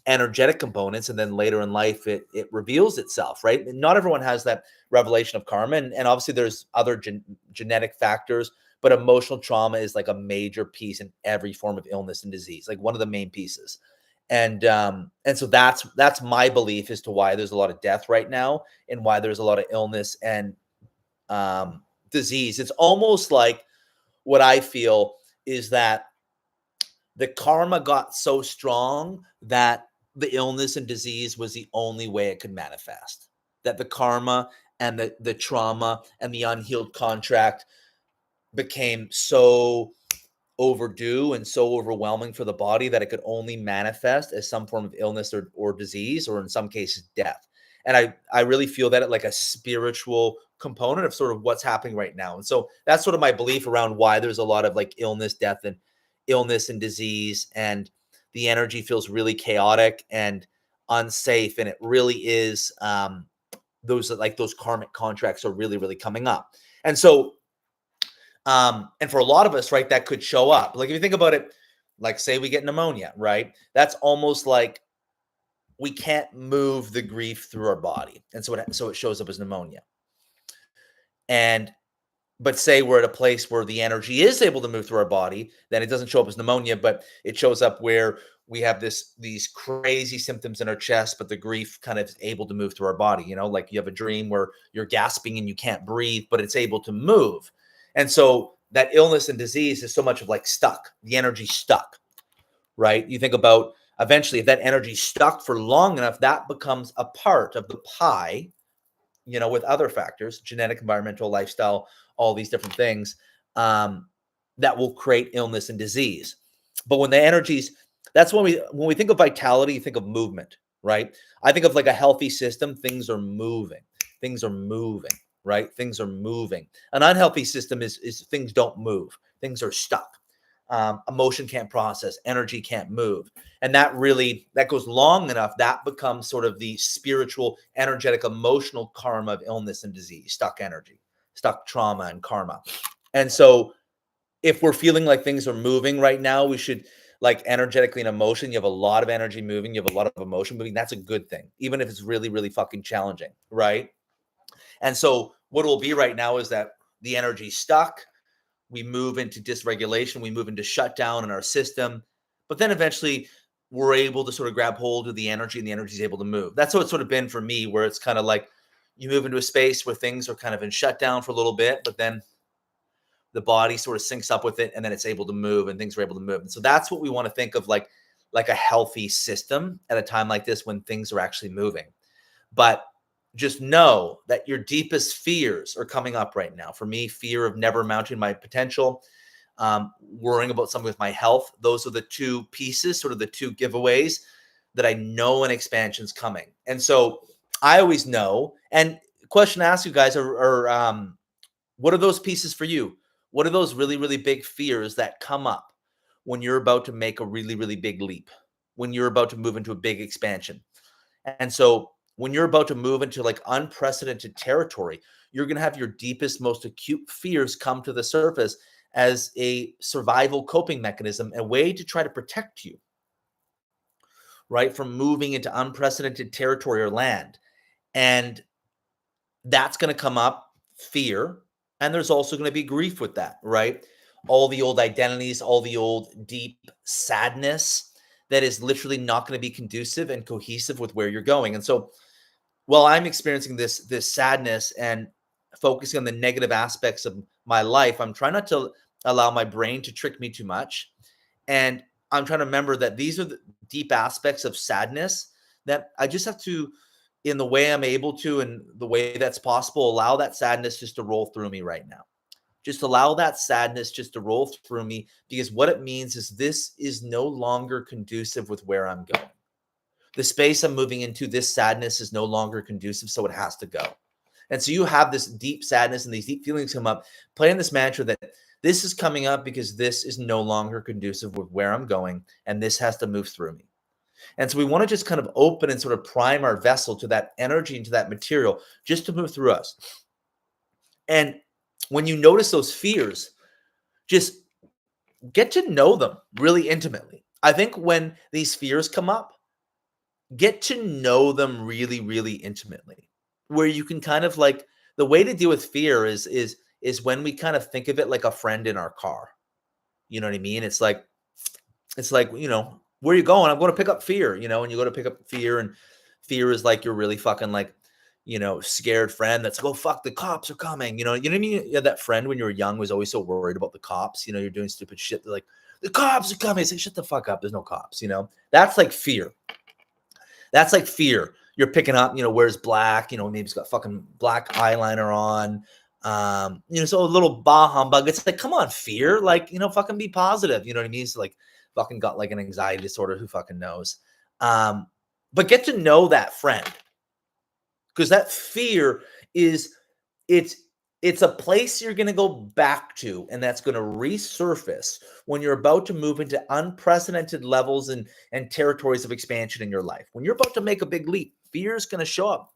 energetic components, and then later in life it reveals itself, right? And not everyone has that revelation of karma, and obviously there's other genetic factors, but emotional trauma is like a major piece in every form of illness and disease, like one of the main pieces. And so that's my belief as to why there's a lot of death right now, and why there's a lot of illness and disease. It's almost like, what I feel is that the karma got so strong that the illness and disease was the only way it could manifest. That the karma and the trauma and the unhealed contract became so overdue and so overwhelming for the body that it could only manifest as some form of illness or disease, or in some cases death. And I really feel that like a spiritual component of sort of what's happening right now. And so that's sort of my belief around why there's a lot of like illness and disease, and the energy feels really chaotic and unsafe. And it really is, those karmic contracts are really, really coming up. And so and for a lot of us, right, that could show up. Like, if you think about it, like, say we get pneumonia, right? That's almost like we can't move the grief through our body. And so it shows up as pneumonia. And but say we're at a place where the energy is able to move through our body, then it doesn't show up as pneumonia, but it shows up where we have these crazy symptoms in our chest, but the grief kind of is able to move through our body. You know, like you have a dream where you're gasping and you can't breathe, but it's able to move. And so that illness and disease is so much of like stuck, the energy stuck, right? You think about eventually, if that energy stuck for long enough, that becomes a part of the pie, you know, with other factors, genetic, environmental, lifestyle, all these different things, that will create illness and disease. But when the energies, that's when we think of vitality, think of movement, right? I think of like a healthy system, things are moving, right? Things are moving. An unhealthy system is things don't move, things are stuck. Emotion can't process, energy can't move. And that goes long enough, that becomes sort of the spiritual, energetic, emotional karma of illness and disease, stuck energy, stuck trauma and karma. And so if we're feeling like things are moving right now, we should, like, energetically and emotion, you have a lot of energy moving, you have a lot of emotion moving. That's a good thing, even if it's really, really fucking challenging, right? And so what it will be right now is that the energy's stuck. We move into dysregulation. We move into shutdown in our system. But then eventually we're able to sort of grab hold of the energy, and the energy is able to move. That's how it's sort of been for me, where it's kind of like you move into a space where things are kind of in shutdown for a little bit, but then the body sort of syncs up with it, and then it's able to move, and things are able to move. And so that's what we want to think of like a healthy system at a time like this, when things are actually moving. But just know that your deepest fears are coming up right now. For me, fear of never mounting my potential, worrying about something with my health. Those are the two pieces, sort of the two giveaways that I know an expansion's coming. And so I always know. And question to ask you guys are what are those pieces for you? What are those really, really big fears that come up when you're about to make a really, really big leap, when you're about to move into a big expansion? And so when you're about to move into like unprecedented territory, you're going to have your deepest, most acute fears come to the surface as a survival coping mechanism, a way to try to protect you, right, from moving into unprecedented territory or land. And that's going to come up, fear. And there's also going to be grief with that, right? All the old identities, all the old deep sadness that is literally not going to be conducive and cohesive with where you're going. And so while I'm experiencing this sadness and focusing on the negative aspects of my life, I'm trying not to allow my brain to trick me too much. And I'm trying to remember that these are the deep aspects of sadness that I just have to, in the way I'm able to, and the way that's possible, allow that sadness just to roll through me right now. Just allow that sadness just to roll through me, because what it means is this is no longer conducive with where I'm going. The space I'm moving into, this sadness is no longer conducive, so it has to go. And so you have this deep sadness and these deep feelings come up, playing this mantra that this is coming up because this is no longer conducive with where I'm going, and this has to move through me. And so we want to just kind of open and sort of prime our vessel to that energy and to that material just to move through us. And when you notice those fears, just get to know them really intimately. I think when these fears come up, get to know them really, really intimately, where you can kind of like, the way to deal with fear is when we kind of think of it like a friend in our car. You know what I mean? It's like, you know, where are you going? I'm going to pick up fear, you know, and you go to pick up fear, and fear is like, you're really fucking like, you know, scared friend that's like, oh, fuck, the cops are coming. You know what I mean? You had that friend when you were young was always so worried about the cops. You know, you're doing stupid shit. They're like, the cops are coming. Say, shut the fuck up. There's no cops, you know? That's like fear. That's like fear. You're picking up, you know, wears black, you know, maybe he's got fucking black eyeliner on. You know, so a little bah humbug. It's like, come on, fear. Like, you know, fucking be positive. You know what I mean? It's like fucking got like an anxiety disorder. Who fucking knows? But get to know that friend. Because that fear is, it's a place you're going to go back to, and that's going to resurface when you're about to move into unprecedented levels and territories of expansion in your life. When you're about to make a big leap, fear is going to show up.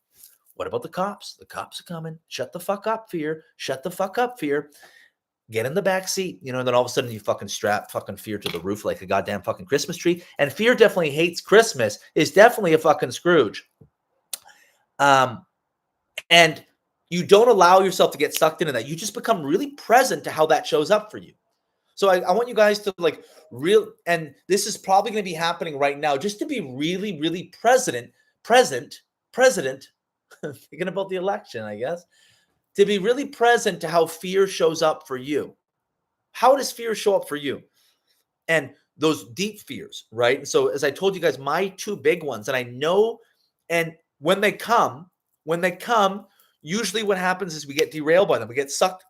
What about the cops? The cops are coming. Shut the fuck up, fear. Shut the fuck up, fear. Get in the back seat, you know, and then all of a sudden you fucking strap fucking fear to the roof like a goddamn fucking Christmas tree. And fear definitely hates Christmas, is definitely a fucking Scrooge. And you don't allow yourself to get sucked into that. You just become really present to how that shows up for you. So I want you guys to like and this is probably going to be happening right now, just to be really, really present, thinking about the election, I guess, to be really present to how fear shows up for you. How does fear show up for you? And those deep fears, right? And so as I told you guys, my two big ones, and I know, and when they come, usually what happens is we get derailed by them. We get sucked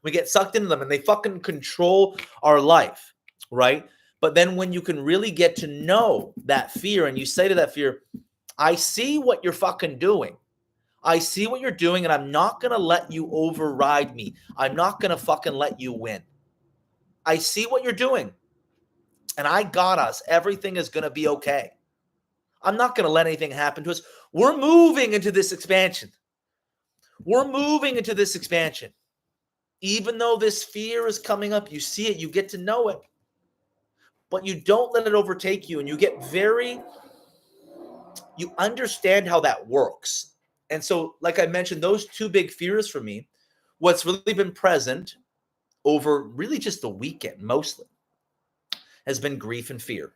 into them, and they fucking control our life, right? But then when you can really get to know that fear, and you say to that fear, I see what you're fucking doing. I see what you're doing, and I'm not going to let you override me. I'm not going to fucking let you win. I see what you're doing, and I got us. Everything is going to be okay. I'm not going to let anything happen to us. We're moving into this expansion. Even though this fear is coming up, you see it, you get to know it, but you don't let it overtake you, and you understand how that works. And so, like I mentioned, those two big fears for me, what's really been present over really just the weekend mostly has been grief and fear.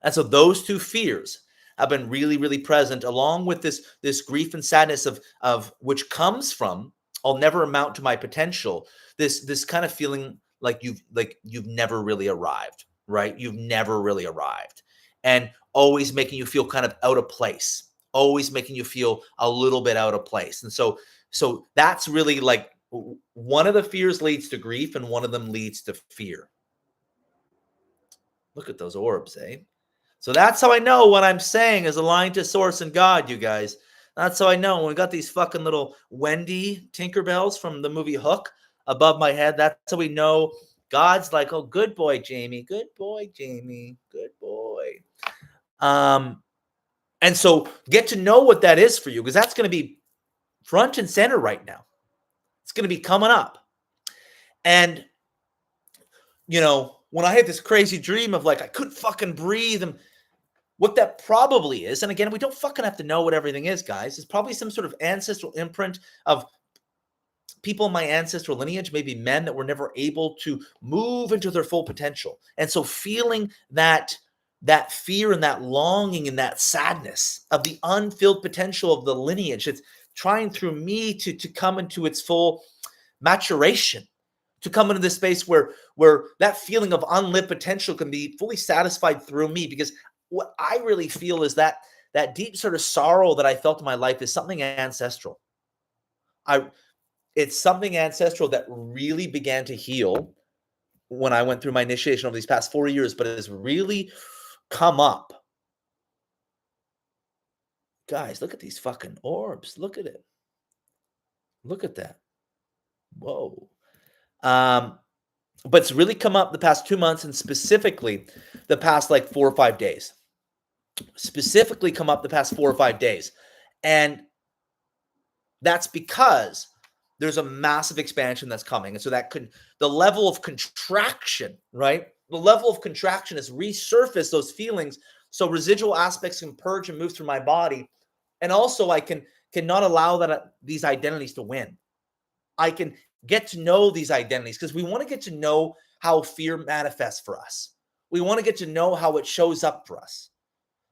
And so those two fears have been really, really present, along with this grief and sadness of which comes from, I'll never amount to my potential. This kind of feeling like you've never really arrived, right? You've never really arrived, and always making you feel kind of out of place, always making you feel a little bit out of place. And so that's really like one of the fears leads to grief, and one of them leads to fear. Look at those orbs, eh? So that's how I know what I'm saying is aligned to source and God, you guys. That's how I know. When we got these fucking little Wendy Tinkerbells from the movie Hook above my head, that's how we know God's like, oh, good boy, Jamie. Good boy, Jamie. Good boy. And so get to know what that is for you, because that's going to be front and center right now. It's going to be coming up. And, you know, when I had this crazy dream of like, I couldn't fucking breathe, and what that probably is, and again, we don't fucking have to know what everything is, guys. It's probably some sort of ancestral imprint of people in my ancestral lineage, maybe men that were never able to move into their full potential. And so feeling that fear and that longing and that sadness of the unfilled potential of the lineage, it's trying through me to come into its full maturation, to come into this space where that feeling of unlit potential can be fully satisfied through me. Because what I really feel is that deep sort of sorrow that I felt in my life is something ancestral. It's something ancestral that really began to heal when I went through my initiation over these past 4 years, but it has really come up. Guys, look at these fucking orbs. Look at it. Look at that. Whoa. But it's really come up the past 2 months, and specifically the past like 4 or 5 days. And that's because there's a massive expansion that's coming. And so that could, the level of contraction, right? The level of contraction is resurface those feelings. So residual aspects can purge and move through my body. And also I cannot allow that these identities to win. I can get to know these identities because we want to get to know how fear manifests for us. We want to get to know how it shows up for us.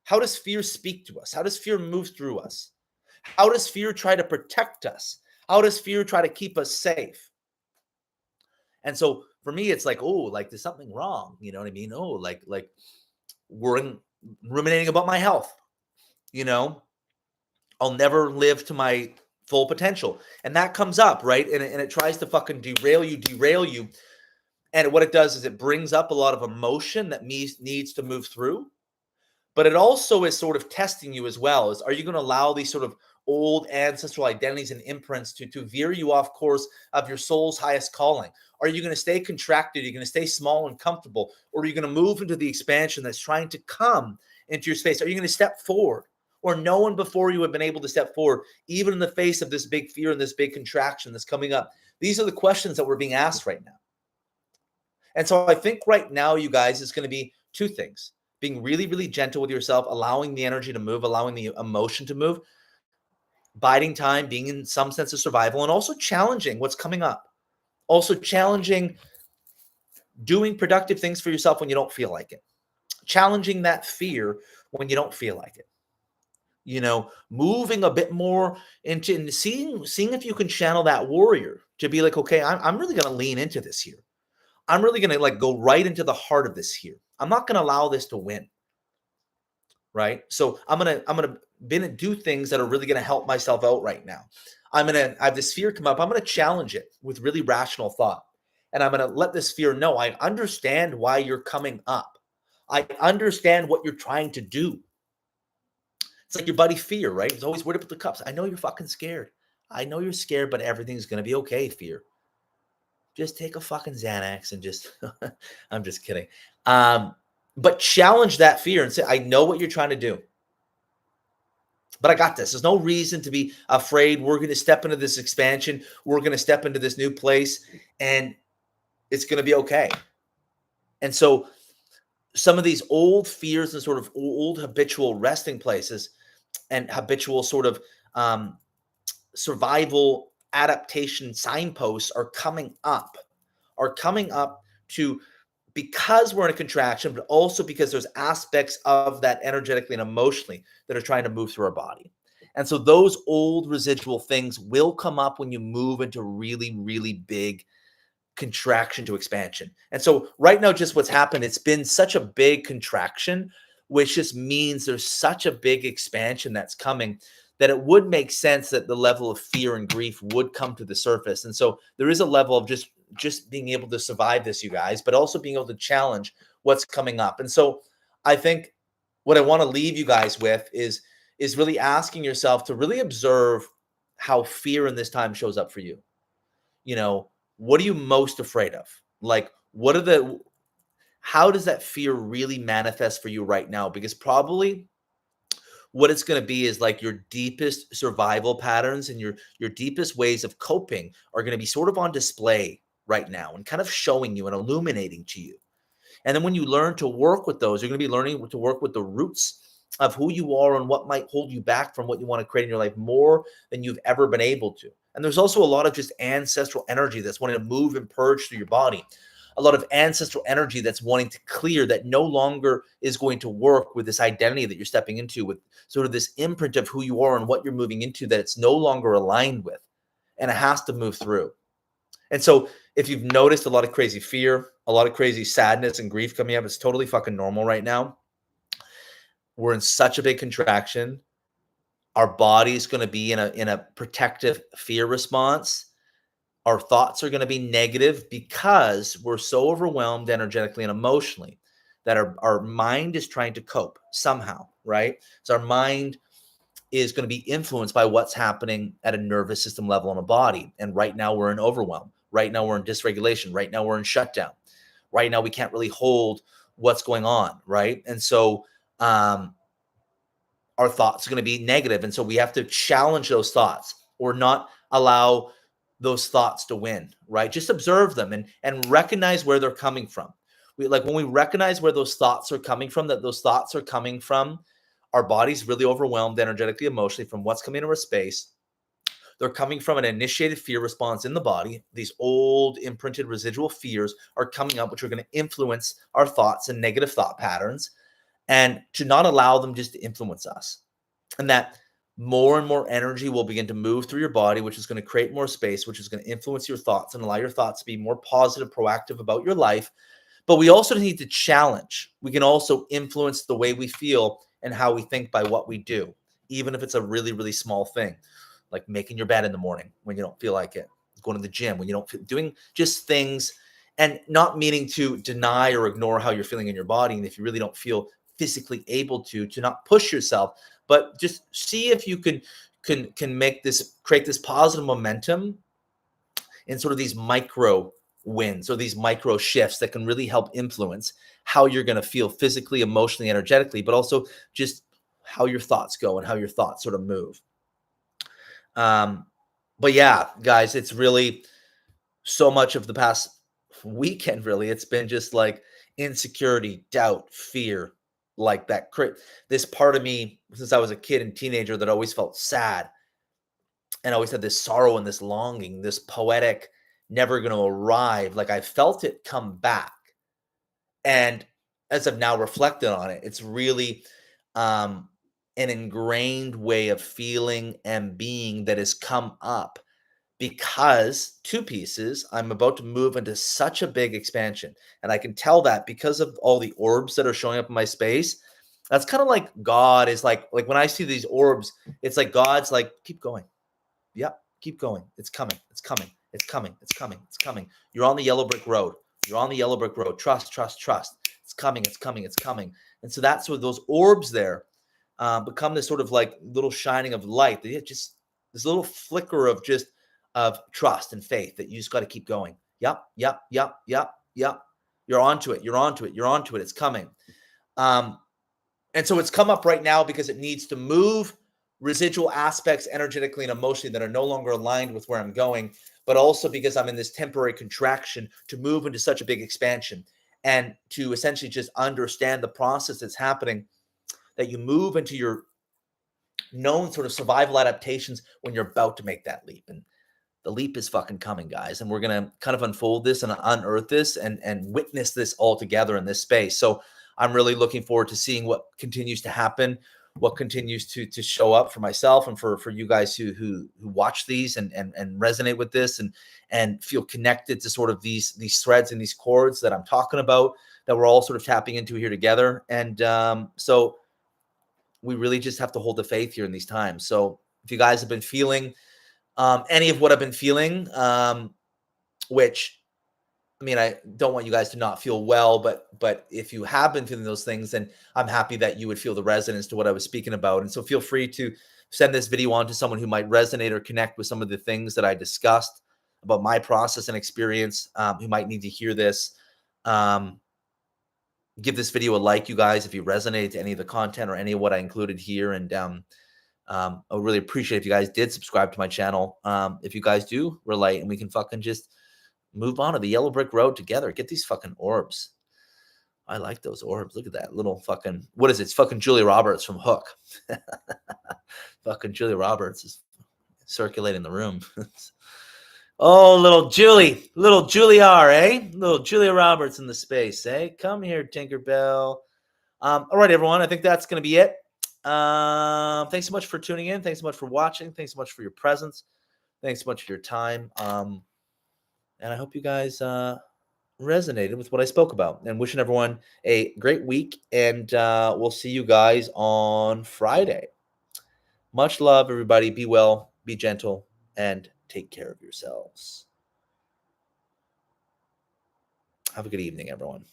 How does fear speak to us? How does fear move through us? How does fear try to protect us? How does fear try to keep us safe? And so for me, it's like, oh, like there's something wrong. You know what I mean? Oh, like ruminating about my health. You know, I'll never live to my full potential. And that comes up, right? And it tries to fucking derail you. And what it does is it brings up a lot of emotion that needs to move through. But it also is sort of testing you as well. Are you going to allow these sort of old ancestral identities and imprints to veer you off course of your soul's highest calling? Are you going to stay contracted? Are you going to stay small and comfortable? Or are you going to move into the expansion that's trying to come into your space? Are you going to step forward? Or no one before you have been able to step forward, even in the face of this big fear and this big contraction that's coming up? These are the questions that we're being asked right now. And so I think right now, you guys, it's going to be two things. Being really, really gentle with yourself, allowing the energy to move, allowing the emotion to move, biding time, being in some sense of survival, and also challenging what's coming up. Also challenging doing productive things for yourself when you don't feel like it. Challenging that fear when you don't feel like it. You know, moving a bit more into seeing if you can channel that warrior to be like, okay, I'm really going to lean into this here. I'm really going to like go right into the heart of this here. I'm not going to allow this to win. Right. So I'm going to do things that are really going to help myself out right now. I have this fear come up. I'm going to challenge it with really rational thought. And I'm going to let this fear know I understand why you're coming up. I understand what you're trying to do. It's like your buddy Fear, right? He's always worried about the cups. I know you're fucking scared. I know you're scared, but everything's going to be okay, Fear. Just take a fucking Xanax and just, I'm just kidding. But challenge that fear and say, I know what you're trying to do, but I got this. There's no reason to be afraid. We're going to step into this expansion. We're going to step into this new place and it's going to be okay. And so some of these old fears and sort of old habitual resting places and habitual sort of survival adaptation signposts are coming up to, because we're in a contraction, but also because there's aspects of that energetically and emotionally that are trying to move through our body. And so those old residual things will come up when you move into really, really big contraction to expansion. And so right now, just what's happened, it's been such a big contraction, which just means there's such a big expansion that's coming that it would make sense that the level of fear and grief would come to the surface. And so there is a level of just being able to survive this, you guys, but also being able to challenge what's coming up. And so I think what I want to leave you guys with is really asking yourself to really observe how fear in this time shows up for you. You know, what are you most afraid of? Like, how does that fear really manifest for you right now? Because probably what it's going to be is like your deepest survival patterns and your deepest ways of coping are going to be sort of on display right now and kind of showing you and illuminating to you. And then when you learn to work with those, you're going to be learning to work with the roots of who you are and what might hold you back from what you want to create in your life more than you've ever been able to. And there's also a lot of just ancestral energy that's wanting to move and purge through your body. A lot of ancestral energy that's wanting to clear, that no longer is going to work with this identity that you're stepping into, with sort of this imprint of who you are and what you're moving into that it's no longer aligned with. And it has to move through. And so if you've noticed a lot of crazy fear, a lot of crazy sadness and grief coming up, it's totally fucking normal right now. We're in such a big contraction. Our body's going to be in a protective fear response. Our thoughts are going to be negative because we're so overwhelmed energetically and emotionally that our mind is trying to cope somehow, right? So our mind is going to be influenced by what's happening at a nervous system level in a body. And right now we're in overwhelm. Right now we're in dysregulation. Right now we're in shutdown. Right now we can't really hold what's going on, right? And so our thoughts are going to be negative. And so we have to challenge those thoughts or not allow those thoughts to win, right? Just observe them and recognize where they're coming from. When we recognize where those thoughts are coming from, that those thoughts are coming from our body's really overwhelmed energetically, emotionally from what's coming into our space. They're coming from an initiated fear response in the body. These old imprinted residual fears are coming up, which are going to influence our thoughts and negative thought patterns, and to not allow them just to influence us. And that more and more energy will begin to move through your body, which is going to create more space, which is going to influence your thoughts and allow your thoughts to be more positive, proactive about your life. But we also need to challenge. We can also influence the way we feel and how we think by what we do, even if it's a really, really small thing, like making your bed in the morning when you don't feel like it, going to the gym when you don't feel, doing just things, and not meaning to deny or ignore how you're feeling in your body. And if you really don't feel physically able to not push yourself, but just see if you can create this positive momentum in sort of these micro wins or these micro shifts that can really help influence how you're going to feel physically, emotionally, energetically, but also just how your thoughts go and how your thoughts sort of move. But yeah, guys, it's really so much of the past weekend, really. It's been just like insecurity, doubt, fear, like that. This part of me, since I was a kid and teenager, that always felt sad and always had this sorrow and this longing, this poetic, never going to arrive. Like I felt it come back. And as I've now reflected on it, it's really an ingrained way of feeling and being that has come up because two pieces, I'm about to move into such a big expansion. And I can tell that because of all the orbs that are showing up in my space. That's kind of like God is like when I see these orbs, it's like God's like, keep going. Yep, keep going. It's coming. It's coming. It's coming. It's coming. It's coming. You're on the yellow brick road. You're on the yellow brick road. Trust, trust, trust. It's coming. It's coming. It's coming. And so that's where those orbs there become this sort of like little shining of light. They just this little flicker of just of trust and faith that you just got to keep going. Yep, yep, yep, yep, yep. You're onto it. You're onto it. You're onto it. It's coming. And so it's come up right now because it needs to move residual aspects energetically and emotionally that are no longer aligned with where I'm going, but also because I'm in this temporary contraction to move into such a big expansion and to essentially just understand the process that's happening, that you move into your known sort of survival adaptations when you're about to make that leap. And the leap is fucking coming, guys. And we're going to kind of unfold this and unearth this and witness this all together in this space. So I'm really looking forward to seeing what continues to happen, what continues to show up for myself and for you guys who watch these and resonate with this and feel connected to sort of these threads and these chords that I'm talking about, that we're all sort of tapping into here together. And so we really just have to hold the faith here in these times. So if you guys have been feeling any of what I've been feeling, which, I mean, I don't want you guys to not feel well, but if you have been feeling those things, then I'm happy that you would feel the resonance to what I was speaking about. And so feel free to send this video on to someone who might resonate or connect with some of the things that I discussed about my process and experience, who might need to hear this. Give this video a like, you guys, if you resonate to any of the content or any of what I included here. And I would really appreciate if you guys did subscribe to my channel. If you guys do relate, and we can fucking just move on to the yellow brick road together. Get these fucking orbs. I like those orbs. Look at that little fucking, what is it? It's fucking Julia Roberts from Hook. Fucking Julia Roberts is circulating the room. Oh, little Julia, eh? Little Julia Roberts in the space, eh? Come here, Tinkerbell. All right, everyone. I think that's going to be it. Thanks so much for tuning in. Thanks so much for watching. Thanks so much for your presence. Thanks so much for your time. And I hope you guys resonated with what I spoke about. And wishing everyone a great week. And we'll see you guys on Friday. Much love, everybody. Be well, be gentle, and take care of yourselves. Have a good evening, everyone.